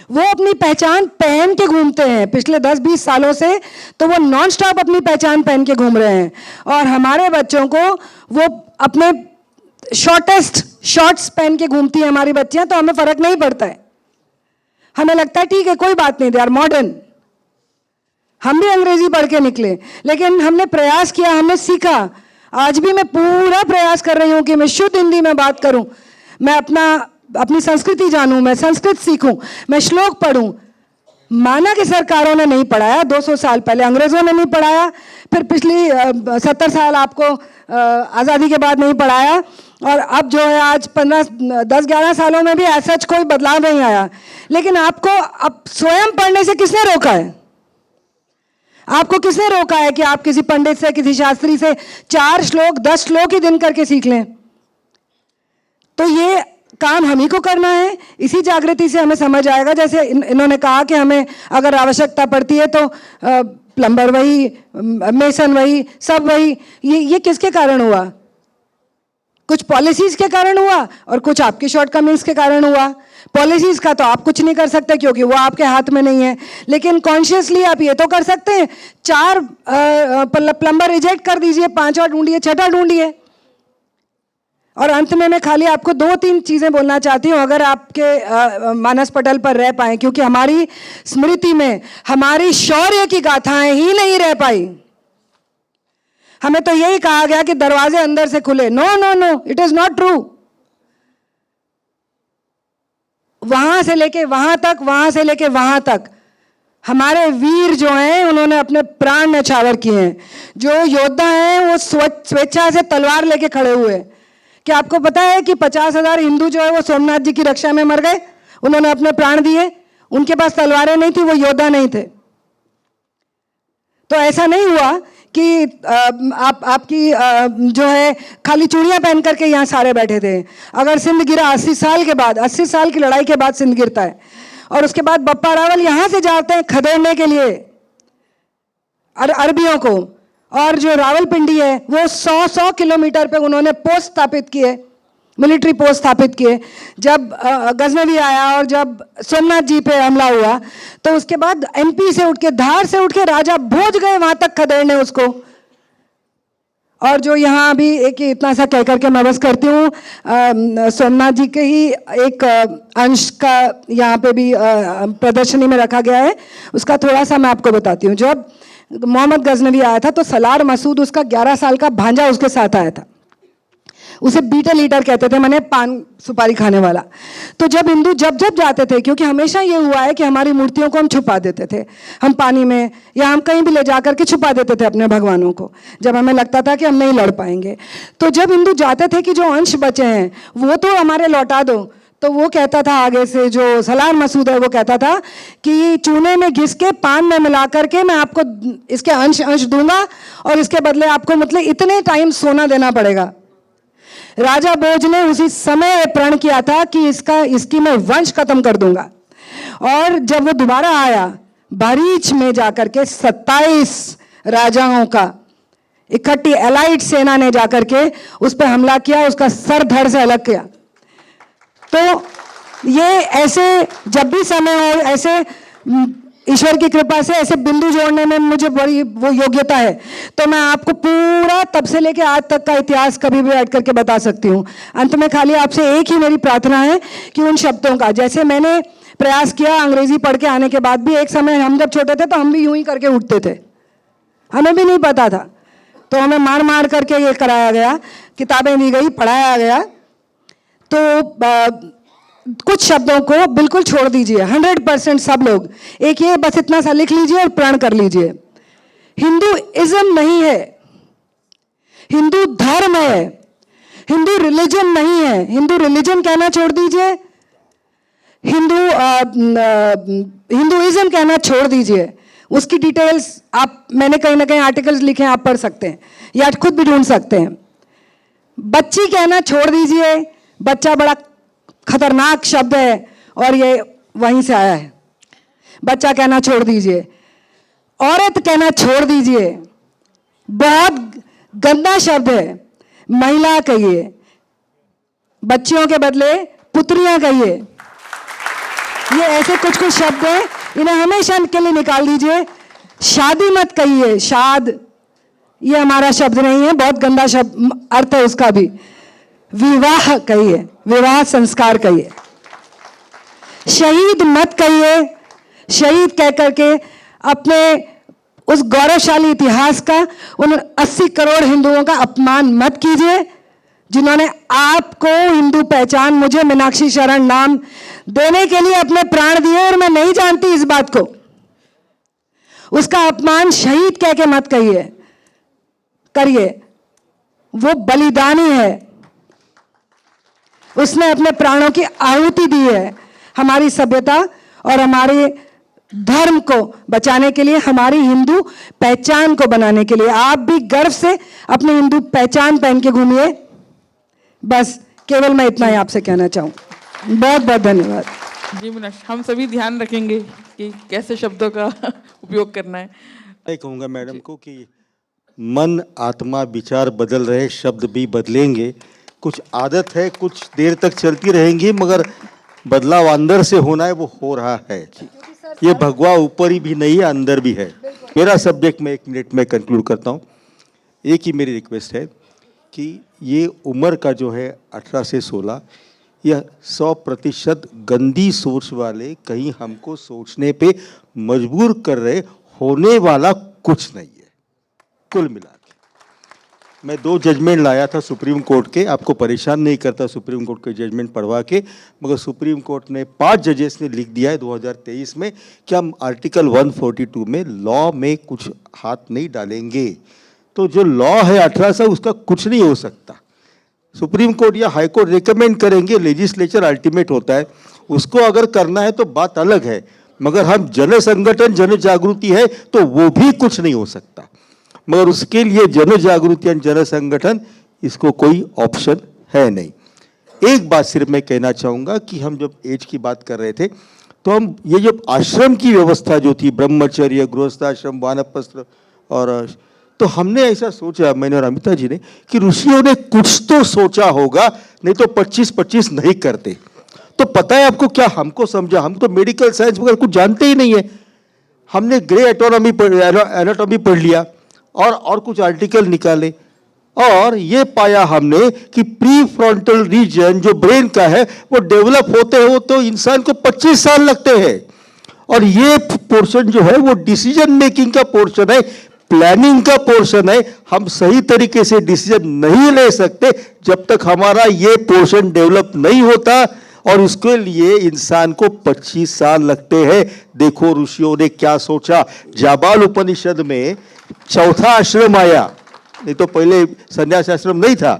वो अपनी पहचान पहन के घूमते हैं पिछले 10-20 सालों से, तो वो नॉन स्टॉप अपनी पहचान पहन के घूम रहे हैं। और हमारे बच्चों को वो अपने शॉर्टेस्ट शॉर्ट्स पहन के घूमती हैं हमारी बच्चियां, तो हमें फर्क नहीं पड़ता है। हमें लगता है ठीक है, कोई बात नहीं, दे आर मॉडर्न। हम भी अंग्रेजी पढ़ के निकले, लेकिन हमने प्रयास किया, हमने सीखा। आज भी मैं पूरा प्रयास कर रही हूं कि मैं शुद्ध हिंदी में बात करूं, मैं अपनी संस्कृति जानूं, मैं संस्कृत सीखूं, मैं श्लोक पढ़ूं। माना कि सरकारों ने नहीं पढ़ाया, 200 साल पहले अंग्रेजों ने नहीं पढ़ाया, फिर पिछली 70 साल आपको आज़ादी के बाद नहीं पढ़ाया, और अब जो है आज 10-11 सालों में भी ऐसा कोई बदलाव नहीं आया। लेकिन आपको अब स्वयं पढ़ने से किसने रोका है? आपको किसने रोका है कि आप किसी पंडित से, किसी शास्त्री से 4 श्लोक 10 श्लोक ही दिन करके सीख लें? तो ये काम हम ही को करना है। इसी जागृति से हमें समझ आएगा। जैसे इन्होंने कहा कि हमें अगर आवश्यकता पड़ती है तो प्लम्बर वही, मेसन वही, सब वही। ये किसके कारण हुआ? कुछ पॉलिसीज के कारण हुआ और कुछ आपकी शॉर्टकमिंग्स के कारण हुआ। पॉलिसीज का तो आप कुछ नहीं कर सकते क्योंकि वो आपके हाथ में नहीं है, लेकिन कॉन्शियसली आप ये तो कर सकते हैं। 4 प्लम्बर रिजेक्ट कर दीजिए, 5वां ढूंढिए, 6वां ढूंढिए। और अंत में मैं खाली आपको 2-3 चीज़ें बोलना चाहती हूँ, अगर आपके मानस पटल पर रह पाए, क्योंकि हमारी स्मृति में हमारी शौर्य की गाथाएं ही नहीं रह पाई। हमें तो यही कहा गया कि दरवाजे अंदर से खुले। No no no, it is not true. वहां से लेके वहां तक, वहां से लेके वहां तक हमारे वीर जो हैं उन्होंने अपने प्राण न्यौछावर किए हैं। जो योद्धा हैं वो स्वेच्छा से तलवार लेके खड़े हुए। क्या आपको पता है कि 50,000 हिंदू जो है वो सोमनाथ जी की रक्षा में मर गए? उन्होंने अपने प्राण दिए। उनके पास तलवारें नहीं थी, वो योद्धा नहीं थे। तो ऐसा नहीं हुआ कि आपकी जो है खाली चूड़ियां पहन करके यहाँ सारे बैठे थे। अगर सिंध गिरा 80 साल के बाद, 80 साल की लड़ाई के बाद सिंध गिरता है, और उसके बाद बप्पा रावल यहाँ से जाते हैं खदेड़ने के लिए अरबियों को, और जो रावलपिंडी है वो 100 किलोमीटर पे उन्होंने पोस्ट स्थापित किए, मिलिट्री पोस्ट स्थापित किए। जब गजनवी आया और जब सोमनाथ जी पे हमला हुआ तो उसके बाद एमपी से उठ के, धार से उठ के राजा भोज गए वहां तक खदेड़ने उसको। और जो यहाँ अभी एक इतना सा कह करके मैं बस करती हूँ, सोमनाथ जी के ही एक अंश का यहाँ पे भी प्रदर्शनी में रखा गया है, उसका थोड़ा सा मैं आपको बताती हूँ। जब मोहम्मद गजनवी आया था तो सलार मसूद उसका 11 साल का भांजा उसके साथ आया था। उसे बीटल ईटर कहते थे, माने पान सुपारी खाने वाला। तो जब हिंदू जब जाते थे, क्योंकि हमेशा ये हुआ है कि हमारी मूर्तियों को हम छुपा देते थे, हम पानी में या हम कहीं भी ले जा करके छुपा देते थे अपने भगवानों को, जब हमें लगता था कि हम नहीं लड़ पाएंगे। तो जब हिंदू जाते थे कि जो अंश बचे हैं वो तो हमारे लौटा दो, तो वो कहता था आगे से, जो सलार मसूद है वो कहता था कि चूने में घिस के पान में मिला करके मैं आपको इसके अंश दूंगा और इसके बदले आपको मतलब इतने टाइम सोना देना पड़ेगा। राजा भोज ने उसी समय प्रण किया था कि इसकी मैं वंश खत्म कर दूंगा। और जब वो दोबारा आया, बारीच में जाकर के 27 राजाओं का इकट्ठी एलाइट सेना ने जाकर के उस पर हमला किया, उसका सर धड़ से अलग किया। तो ये ऐसे जब भी समय हो, ऐसे ईश्वर की कृपा से ऐसे बिंदु जोड़ने में मुझे बड़ी वो योग्यता है, तो मैं आपको पूरा तब से लेके आज तक का इतिहास कभी भी बैठ करके बता सकती हूँ। अंत में खाली आपसे एक ही मेरी प्रार्थना है कि उन शब्दों का, जैसे मैंने प्रयास किया अंग्रेजी पढ़ के आने के बाद भी, एक समय हम जब छोटे थे तो हम भी यूं ही करके उठते थे, हमें भी नहीं पता था, तो हमें मार मार करके ये कराया गया, किताबें दी गई, पढ़ाया गया। तो कुछ शब्दों को बिल्कुल छोड़ दीजिए, 100% सब लोग एक ये बस इतना सा लिख लीजिए और प्रण कर लीजिए, हिंदुइज्म नहीं है, हिंदू धर्म है, हिंदू रिलीजन नहीं है। हिंदू रिलीजन कहना छोड़ दीजिए, हिंदुइज्म कहना छोड़ दीजिए। उसकी डिटेल्स आप, मैंने कहीं ना कहीं आर्टिकल्स लिखे हैं, आप पढ़ सकते हैं या खुद भी ढूंढ सकते हैं। बच्ची कहना छोड़ दीजिए, बच्चा बड़ा खतरनाक शब्द है और ये वहीं से आया है, बच्चा कहना छोड़ दीजिए। औरत कहना छोड़ दीजिए, बहुत गंदा शब्द है, महिला कहिए, बच्चियों के बदले पुत्रियां कहिए। ये ऐसे कुछ कुछ शब्द हैं, इन्हें हमेशा के लिए निकाल दीजिए। शादी मत कहिए, शाद ये हमारा शब्द नहीं है, बहुत गंदा शब्द अर्थ है उसका भी। विवाह कहिए, विवाह संस्कार कहिए। शहीद मत कहिए, शहीद कह करके अपने उस गौरवशाली इतिहास का, उन 80 करोड़ हिंदुओं का अपमान मत कीजिए जिन्होंने आपको हिंदू पहचान, मुझे मीनाक्षी शरण नाम देने के लिए अपने प्राण दिए, और मैं नहीं जानती इस बात को। उसका अपमान शहीद कह के मत कहिए, करिए, वो बलिदानी है, उसने अपने प्राणों की आहुति दी है हमारी सभ्यता और हमारे धर्म को बचाने के लिए, हमारी हिंदू पहचान को बनाने के लिए। आप भी गर्व से अपनी हिंदू पहचान पहन के घूमिए। बस केवल मैं इतना ही आपसे कहना चाहूँ। बहुत बहुत धन्यवाद। जी मीनाक्षी, हम सभी ध्यान रखेंगे कि कैसे शब्दों का उपयोग करना है। मैं कहूँगा मैडम को कि मन, आत्मा, विचार बदल रहे, शब्द भी बदलेंगे। कुछ आदत है, कुछ देर तक चलती रहेंगी, मगर बदलाव अंदर से होना है, वो हो रहा है। ये भगवा ऊपर ही भी नहीं है, अंदर भी है। मेरा सब्जेक्ट मैं 1 मिनट में कंक्लूड करता हूँ। एक ही मेरी रिक्वेस्ट है कि ये उम्र का जो है 18 से 16, यह 100% गंदी सोच वाले कहीं हमको सोचने पे मजबूर कर रहे, होने वाला कुछ नहीं है। कुल मिला के मैं 2 जजमेंट लाया था सुप्रीम कोर्ट के, आपको परेशान नहीं करता सुप्रीम कोर्ट के जजमेंट पढ़वा के, मगर सुप्रीम कोर्ट ने 5 जजेस ने लिख दिया है 2023 में कि हम आर्टिकल 142 में लॉ में कुछ हाथ नहीं डालेंगे। तो जो लॉ है 1800, उसका कुछ नहीं हो सकता। सुप्रीम कोर्ट या हाई कोर्ट रिकमेंड करेंगे, लेजिस्लेचर अल्टीमेट होता है, उसको अगर करना है तो बात अलग है, मगर हम जन संगठन जन जागृति है तो वो भी कुछ नहीं हो सकता। मगर उसके लिए जन जागृति और जन संगठन इसको कोई ऑप्शन है नहीं। एक बात सिर्फ मैं कहना चाहूँगा कि हम जब एज की बात कर रहे थे तो हम ये जो आश्रम की व्यवस्था जो थी, ब्रह्मचर्य, गृहस्थाश्रम, वानप्रस्थ, और तो हमने ऐसा सोचा, मैंने और अमिता जी ने, कि ऋषियों ने कुछ तो सोचा होगा, नहीं तो 25-25 नहीं करते। तो पता है आपको क्या हमको समझा, हम तो मेडिकल साइंस वगैरह कुछ जानते ही नहीं है। हमने ग्रे एनाटॉमी पढ़ लिया और कुछ आर्टिकल निकाले और ये पाया हमने कि प्री फ्रंटल रीजन जो ब्रेन का है वो डेवलप होते हो तो इंसान को 25 साल लगते हैं। और ये पोर्शन जो है वो डिसीजन मेकिंग का पोर्शन है, प्लानिंग का पोर्शन है। हम सही तरीके से डिसीजन नहीं ले सकते जब तक हमारा ये पोर्शन डेवलप नहीं होता, और उसके लिए इंसान को 25 साल लगते हैं। देखो ऋषियों ने क्या सोचा। जाबाल उपनिषद में चौथा आश्रम आया, नहीं तो पहले संन्यास आश्रम नहीं था,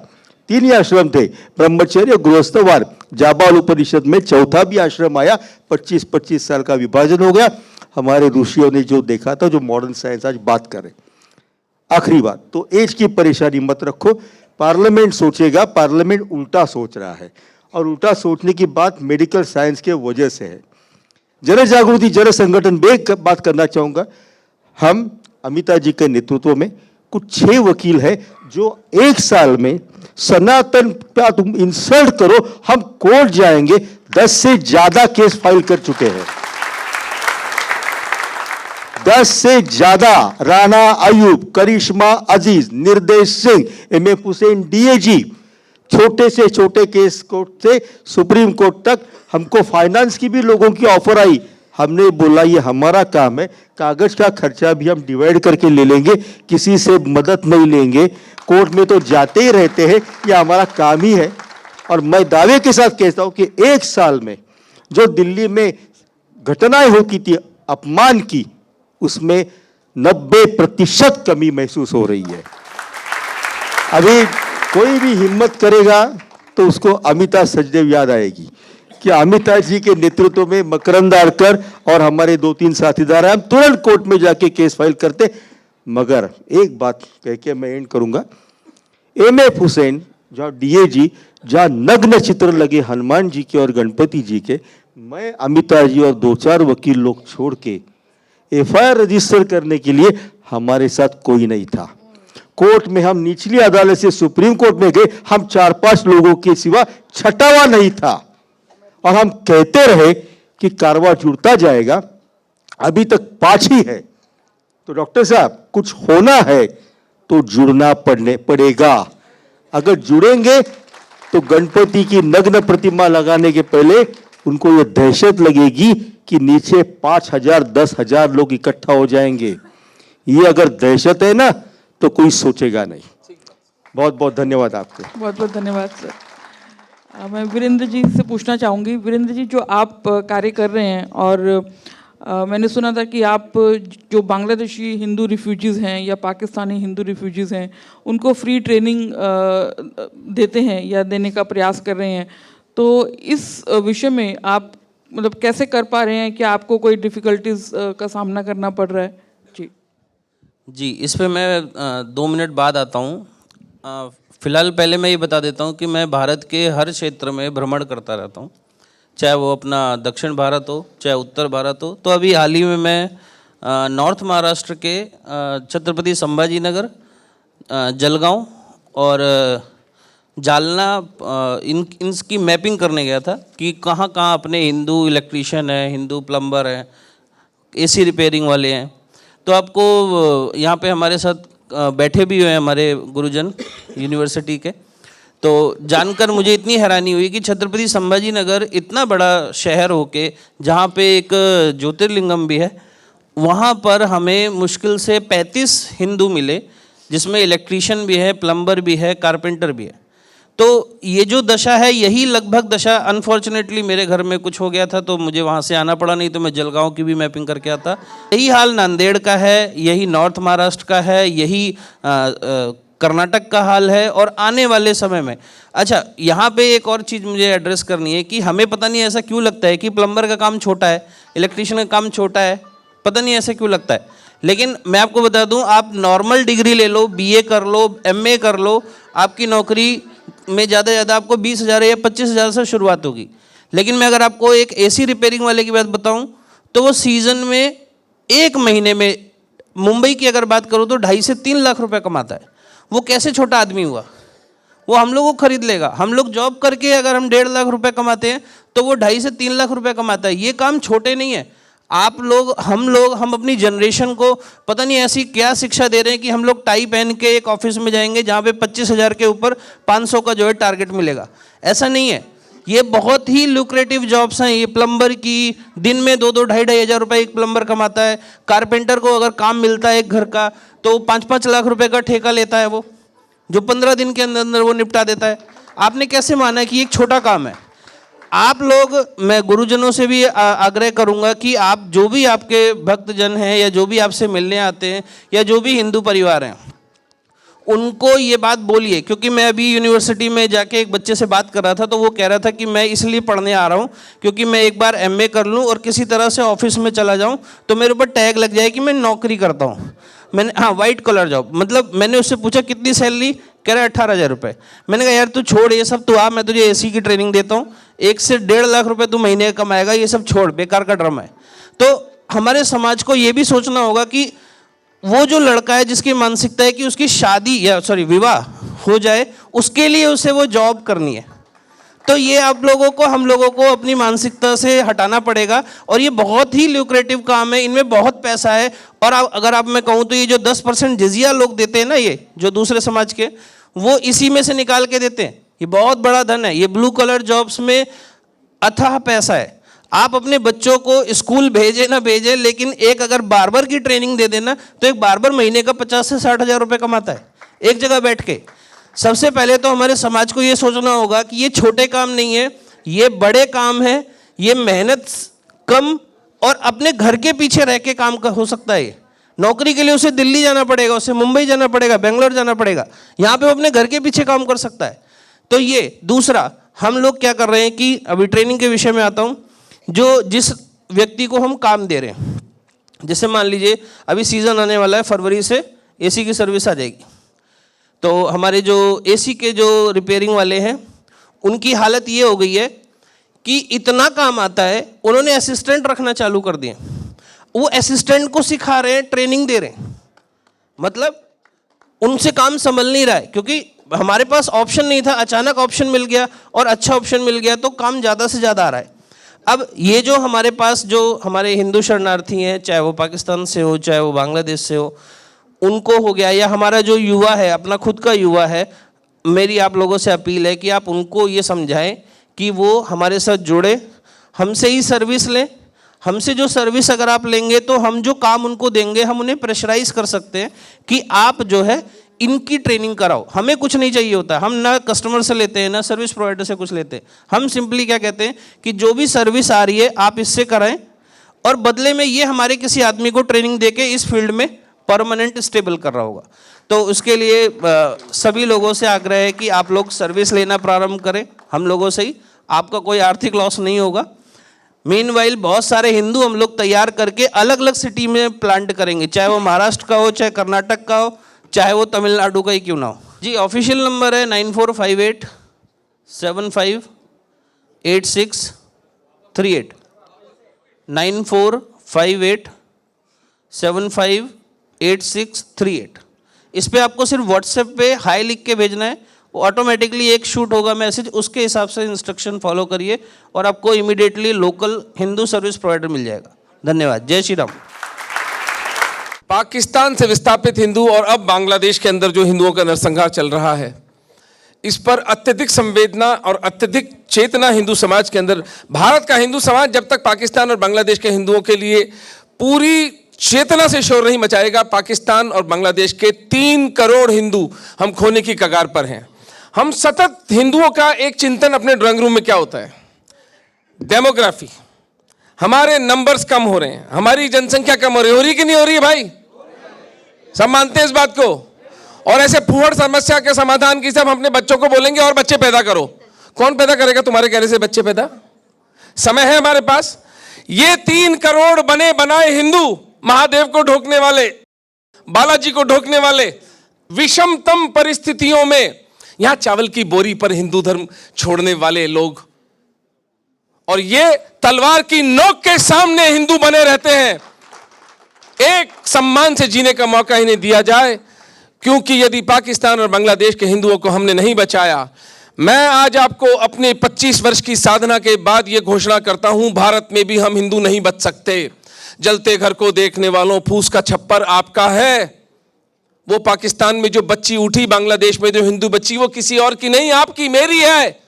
3 ही आश्रम थे, ब्रह्मचर्य, गृहस्थ, वान। जाबाल उपनिषद में चौथा भी आश्रम आया, 25-25 साल का विभाजन हो गया। हमारे ऋषियों ने जो देखा था, जो मॉडर्न साइंस आज बात करे। आखिरी बात, तो एज की परेशानी मत रखो। पार्लियामेंट सोचेगा, पार्लियामेंट उल्टा सोच रहा है, और उल्टा सोचने की बात मेडिकल साइंस के वजह से है। जन जागृति जन संगठन में एक बात करना चाहूँगा, हम अमिता जी के नेतृत्व में कुछ 6 वकील है जो 1 साल में सनातन पे तुम इंसल्ट करो, हम कोर्ट जाएंगे, 10 से ज्यादा केस फाइल कर चुके हैं। 10 से ज्यादा। राणा अयूब, करिश्मा अजीज, निर्देश सिंह, एमएफ हुसैन डीएजी, छोटे से छोटे केस कोर्ट से सुप्रीम कोर्ट तक। हमको फाइनेंस की भी लोगों की ऑफर आई, हमने बोला ये हमारा काम है, कागज का खर्चा भी हम डिवाइड करके ले लेंगे, किसी से मदद नहीं लेंगे, कोर्ट में तो जाते ही रहते हैं, ये हमारा काम ही है। और मैं दावे के साथ कहता हूं कि 1 साल में जो दिल्ली में घटनाएं होती थी अपमान की, उसमें 90% कमी महसूस हो रही है। अभी कोई भी हिम्मत करेगा तो उसको अमिता सचदेव याद आएगी कि अमिता जी के नेतृत्व में मकरंद आड़कर और हमारे 2-3 साथीदार हैं, हम तुरंत कोर्ट में जाके केस फाइल करते। मगर एक बात कह के मैं एंड करूंगा, एमएफ हुसैन जहाँ डीएजी, जहाँ नग्न चित्र लगे हनुमान जी के और गणपति जी के, मैं अमिता जी और 2-4 वकील लोग छोड़ के एफआईआर रजिस्टर करने के लिए हमारे साथ कोई नहीं था। कोर्ट में हम निचली अदालत से सुप्रीम कोर्ट में गए, हम 4-5 लोगों के सिवा छठावा नहीं था, और हम कहते रहे कि कारवा जुड़ता जाएगा, अभी तक 5 ही है। तो डॉक्टर साहब कुछ होना है तो जुड़ना पड़ेगा। अगर जुड़ेंगे तो गणपति की नग्न प्रतिमा लगाने के पहले उनको ये दहशत लगेगी कि नीचे 5,000 10,000 लोग इकट्ठा हो जाएंगे। ये अगर दहशत है ना तो कोई सोचेगा नहीं। बहुत बहुत धन्यवाद आपके। बहुत बहुत धन्यवाद सर। मैं वीरेंद्र जी से पूछना चाहूँगी, वीरेंद्र जी जो आप कार्य कर रहे हैं, और मैंने सुना था कि आप जो बांग्लादेशी हिंदू रिफ्यूजीज़ हैं या पाकिस्तानी हिंदू रिफ्यूजीज़ हैं उनको फ्री ट्रेनिंग देते हैं या देने का प्रयास कर रहे हैं, तो इस विषय में आप मतलब कैसे कर पा रहे हैं? क्या आपको कोई डिफ़िकल्टीज़ का सामना करना पड़ रहा है? जी, इस पे मैं 2 मिनट बाद आता हूँ। फ़िलहाल पहले मैं ये बता देता हूँ कि मैं भारत के हर क्षेत्र में भ्रमण करता रहता हूँ, चाहे वो अपना दक्षिण भारत हो, चाहे उत्तर भारत हो। तो अभी हाल ही में मैं नॉर्थ महाराष्ट्र के छत्रपति संभाजी नगर, जलगांव और जालना इनकी मैपिंग करने गया था कि कहाँ कहाँ अपने हिंदू इलेक्ट्रीशियन हैं, हिंदू प्लम्बर हैं, एसी रिपेयरिंग वाले हैं। तो आपको यहाँ पे हमारे साथ बैठे भी हुए हैं हमारे गुरुजन यूनिवर्सिटी के। तो जानकर मुझे इतनी हैरानी हुई कि छत्रपति संभाजी नगर इतना बड़ा शहर होके जहाँ पे एक ज्योतिर्लिंगम भी है, वहाँ पर हमें मुश्किल से 35 हिंदू मिले, जिसमें इलेक्ट्रीशियन भी है, प्लम्बर भी है, कारपेंटर भी है। तो ये जो दशा है, यही लगभग दशा अनफॉर्चुनेटली मेरे घर में कुछ हो गया था तो मुझे वहाँ से आना पड़ा, नहीं तो मैं जलगांव की भी मैपिंग करके आता। यही हाल नांदेड़ का है, यही नॉर्थ महाराष्ट्र का है, यही कर्नाटक का हाल है और आने वाले समय में। अच्छा, यहाँ पे एक और चीज़ मुझे एड्रेस करनी है कि हमें पता नहीं ऐसा क्यों लगता है कि प्लम्बर का काम छोटा है, इलेक्ट्रिशियन का काम छोटा है, पता नहीं ऐसा क्यों लगता है। लेकिन मैं आपको बता दूं, आप नॉर्मल डिग्री ले लो, बीए कर लो, एमए कर लो, आपकी नौकरी में ज़्यादा से ज़्यादा आपको 20,000 या 25,000 से शुरुआत होगी। लेकिन मैं अगर आपको एक एसी रिपेयरिंग वाले की बात बताऊं तो वो सीज़न में 1 महीने में, मुंबई की अगर बात करूं तो 2.5 से 3 लाख रुपए कमाता है। वो कैसे छोटा आदमी हुआ? वो हम लोग को खरीद लेगा। हम लोग जॉब करके अगर हम 1.5 लाख रुपए कमाते हैं तो वो 2.5 से 3 लाख रुपए कमाता है। ये काम छोटे नहीं है। आप लोग, हम अपनी जनरेशन को पता नहीं ऐसी क्या शिक्षा दे रहे हैं कि हम लोग टाई पहन के एक ऑफिस में जाएंगे जहाँ पे 25,000 के ऊपर 500 का जो है टारगेट मिलेगा। ऐसा नहीं है। ये बहुत ही लुक्रेटिव जॉब्स हैं। ये प्लम्बर की दिन में 2-2, 2.5 हज़ार रुपये एक प्लम्बर कमाता है। कारपेंटर को अगर काम मिलता है एक घर का तो 5-5 लाख रुपए का ठेका लेता है वो, जो 15 दिन के अंदर अंदर वो निपटा देता है। आपने कैसे माना है कि एक छोटा काम है? आप लोग, मैं गुरुजनों से भी आग्रह करूंगा कि आप जो भी आपके भक्तजन हैं या जो भी आपसे मिलने आते हैं या जो भी हिंदू परिवार हैं, उनको ये बात बोलिए। क्योंकि मैं अभी यूनिवर्सिटी में जाके एक बच्चे से बात कर रहा था तो वो कह रहा था कि मैं इसलिए पढ़ने आ रहा हूँ क्योंकि मैं एक बार एमए कर लूँ और किसी तरह से ऑफिस में चला जाऊँ तो मेरे ऊपर टैग लग जाए कि मैं नौकरी करता हूँ। मैंने, हाँ, वाइट कलर जॉब। मतलब मैंने उससे पूछा कितनी सैलरी? कह रहा है 18,000 रुपये। मैंने कहा यार तू छोड़ ये सब, तू आ, मैं तुझे एसी की ट्रेनिंग देता हूँ, 1 से 1.5 लाख रुपए तू महीने का कमाएगा। ये सब छोड़, बेकार का ड्रामा है। तो हमारे समाज को ये भी सोचना होगा कि वो जो लड़का है जिसकी मानसिकता है कि उसकी शादी या विवाह हो जाए, उसके लिए उसे वो जॉब करनी है। तो ये आप लोगों को, हम लोगों को अपनी मानसिकता से हटाना पड़ेगा। और ये बहुत ही ल्यूक्रेटिव काम है, इनमें बहुत पैसा है। और अगर आप, मैं कहूँ तो ये जो 10% जिजिया लोग देते हैं ना, ये जो दूसरे समाज के, वो इसी में से निकाल के देते हैं। ये बहुत बड़ा धन है। ये ब्लू कलर जॉब्स में अथाह पैसा है। आप अपने बच्चों को स्कूल भेजे ना भेजे, लेकिन एक अगर बार्बर की ट्रेनिंग दे देना तो एक बार्बर महीने का 50 से 60 हज़ार रुपये कमाता है एक जगह बैठ के। सबसे पहले तो हमारे समाज को ये सोचना होगा कि ये छोटे काम नहीं है, ये बड़े काम है। ये मेहनत कम और अपने घर के पीछे रह के काम का हो सकता है। नौकरी के लिए उसे दिल्ली जाना पड़ेगा, उसे मुंबई जाना पड़ेगा, बेंगलोर जाना पड़ेगा। यहाँ पे वो अपने घर के पीछे काम कर सकता है। तो ये दूसरा, हम लोग क्या कर रहे हैं कि अभी ट्रेनिंग के विषय में आता हूँ, जो जिस व्यक्ति को हम काम दे रहे हैं, जैसे मान लीजिए अभी सीज़न आने वाला है, फरवरी से एसी की सर्विस आ जाएगी। तो हमारे जो एसी के जो रिपेयरिंग वाले हैं, उनकी हालत ये हो गई है कि इतना काम आता है, उन्होंने असिस्टेंट रखना चालू कर दिए। वो असिस्टेंट को सिखा रहे हैं, ट्रेनिंग दे रहे हैं। मतलब उनसे काम संभल नहीं रहा है, क्योंकि हमारे पास ऑप्शन नहीं था, अचानक ऑप्शन मिल गया और अच्छा ऑप्शन मिल गया तो काम ज़्यादा से ज़्यादा आ रहा है। अब ये जो हमारे पास जो हमारे हिंदू शरणार्थी हैं, चाहे वो पाकिस्तान से हो, चाहे वो बांग्लादेश से हो, उनको हो गया, या हमारा जो युवा है, अपना खुद का युवा है, मेरी आप लोगों से अपील है कि आप उनको ये समझाएं कि वो हमारे साथ जुड़े, हमसे ही सर्विस लें। हमसे जो सर्विस अगर आप लेंगे तो हम जो काम उनको देंगे, हम उन्हें प्रेशराइज कर सकते हैं कि आप जो है इनकी ट्रेनिंग कराओ। हमें कुछ नहीं चाहिए होता, हम ना कस्टमर से लेते हैं ना सर्विस प्रोवाइडर से कुछ लेते हैं। हम सिंपली क्या कहते हैं कि जो भी सर्विस आ रही है आप इससे कराएं, और बदले में ये हमारे किसी आदमी को ट्रेनिंग देके इस फील्ड में परमानेंट स्टेबल कर रहा होगा। तो उसके लिए सभी लोगों से आग्रह है कि आप लोग सर्विस लेना प्रारंभ करें हम लोगों से ही, आपका कोई आर्थिक लॉस नहीं होगा। मीनवाइल बहुत सारे हिंदू हम लोग तैयार करके अलग अलग सिटी में प्लांट करेंगे, चाहे वो महाराष्ट्र का हो, चाहे कर्नाटक का हो, चाहे वो तमिलनाडु का ही क्यों ना हो। जी, ऑफिशियल नंबर है 9458758638, 9458758638। इस पे आपको सिर्फ व्हाट्सएप पे हाई लिख के भेजना है, वो ऑटोमेटिकली एक शूट होगा मैसेज, उसके हिसाब से इंस्ट्रक्शन फॉलो करिए और आपको immediately local Hindu service provider मिल जाएगा। धन्यवाद। जय श्री राम। पाकिस्तान से विस्थापित हिंदू और अब बांग्लादेश के अंदर जो हिंदुओं का नरसंहार चल रहा है, इस पर अत्यधिक संवेदना और अत्यधिक चेतना हिंदू समाज के अंदर, भारत का हिंदू समाज जब तक पाकिस्तान और बांग्लादेश के हिंदुओं के लिए पूरी चेतना से शोर नहीं मचाएगा, पाकिस्तान और बांग्लादेश के 3 करोड़ हिंदू हम खोने की कगार पर हैं। हम सतत हिंदुओं का एक चिंतन अपने ड्राइंग रूम में क्या होता है, डेमोग्राफी, हमारे नंबर्स कम हो रहे हैं, हमारी जनसंख्या कम हो रही है कि नहीं हो रही है भाई? सब मानते हैं इस बात को। और ऐसे फूहड़ समस्या के समाधान की सब अपने बच्चों को बोलेंगे और बच्चे पैदा करो। कौन पैदा करेगा तुम्हारे कहने से बच्चे पैदा? समय है हमारे पास। ये 3 करोड़ बने बनाए हिंदू, महादेव को ढोकने वाले, बालाजी को ढोकने वाले, विषमतम परिस्थितियों में यहां चावल की बोरी पर हिंदू धर्म छोड़ने वाले लोग, और ये तलवार की नोक के सामने हिंदू बने रहते हैं। एक सम्मान से जीने का मौका इन्हें दिया जाए, क्योंकि यदि पाकिस्तान और बांग्लादेश के हिंदुओं को हमने नहीं बचाया, मैं आज आपको अपने 25 वर्ष की साधना के बाद यह घोषणा करता हूं, भारत में भी हम हिंदू नहीं बच सकते। जलते घर को देखने वालों, फूस का छप्पर आपका है। वो पाकिस्तान में जो बच्ची उठी, बांग्लादेश में जो हिंदू बच्ची, वो किसी और की नहीं, आपकी मेरी है।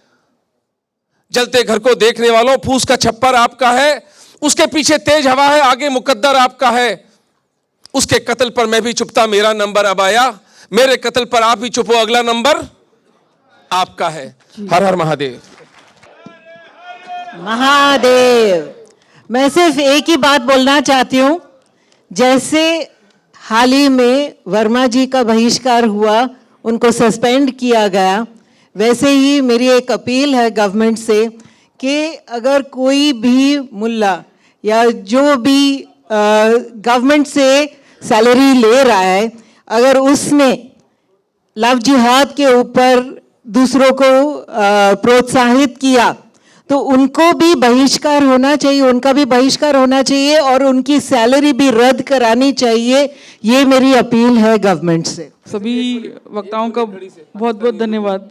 जलते घर को देखने वालों, फूस का छप्पर आपका है, उसके पीछे तेज हवा है, आगे मुकद्दर आपका है। उसके कत्ल पर मैं भी चुपता, मेरा नंबर अब आया, मेरे कत्ल पर आप भी चुपो, अगला नंबर आपका है। हर हर महादेव। महादेव। मैं सिर्फ एक ही बात बोलना चाहती हूँ, जैसे हाल ही में वर्मा जी का बहिष्कार हुआ, उनको सस्पेंड किया गया, वैसे ही मेरी एक अपील है गवर्नमेंट से कि अगर कोई भी मुल्ला या जो भी गवर्नमेंट से सैलरी ले रहा है, अगर उसने लव जिहाद के ऊपर दूसरों को प्रोत्साहित किया तो उनको भी बहिष्कार होना चाहिए, उनका भी बहिष्कार होना चाहिए और उनकी सैलरी भी रद्द करानी चाहिए। ये मेरी अपील है गवर्नमेंट से। सभी वक्ताओं का बहुत बहुत धन्यवाद।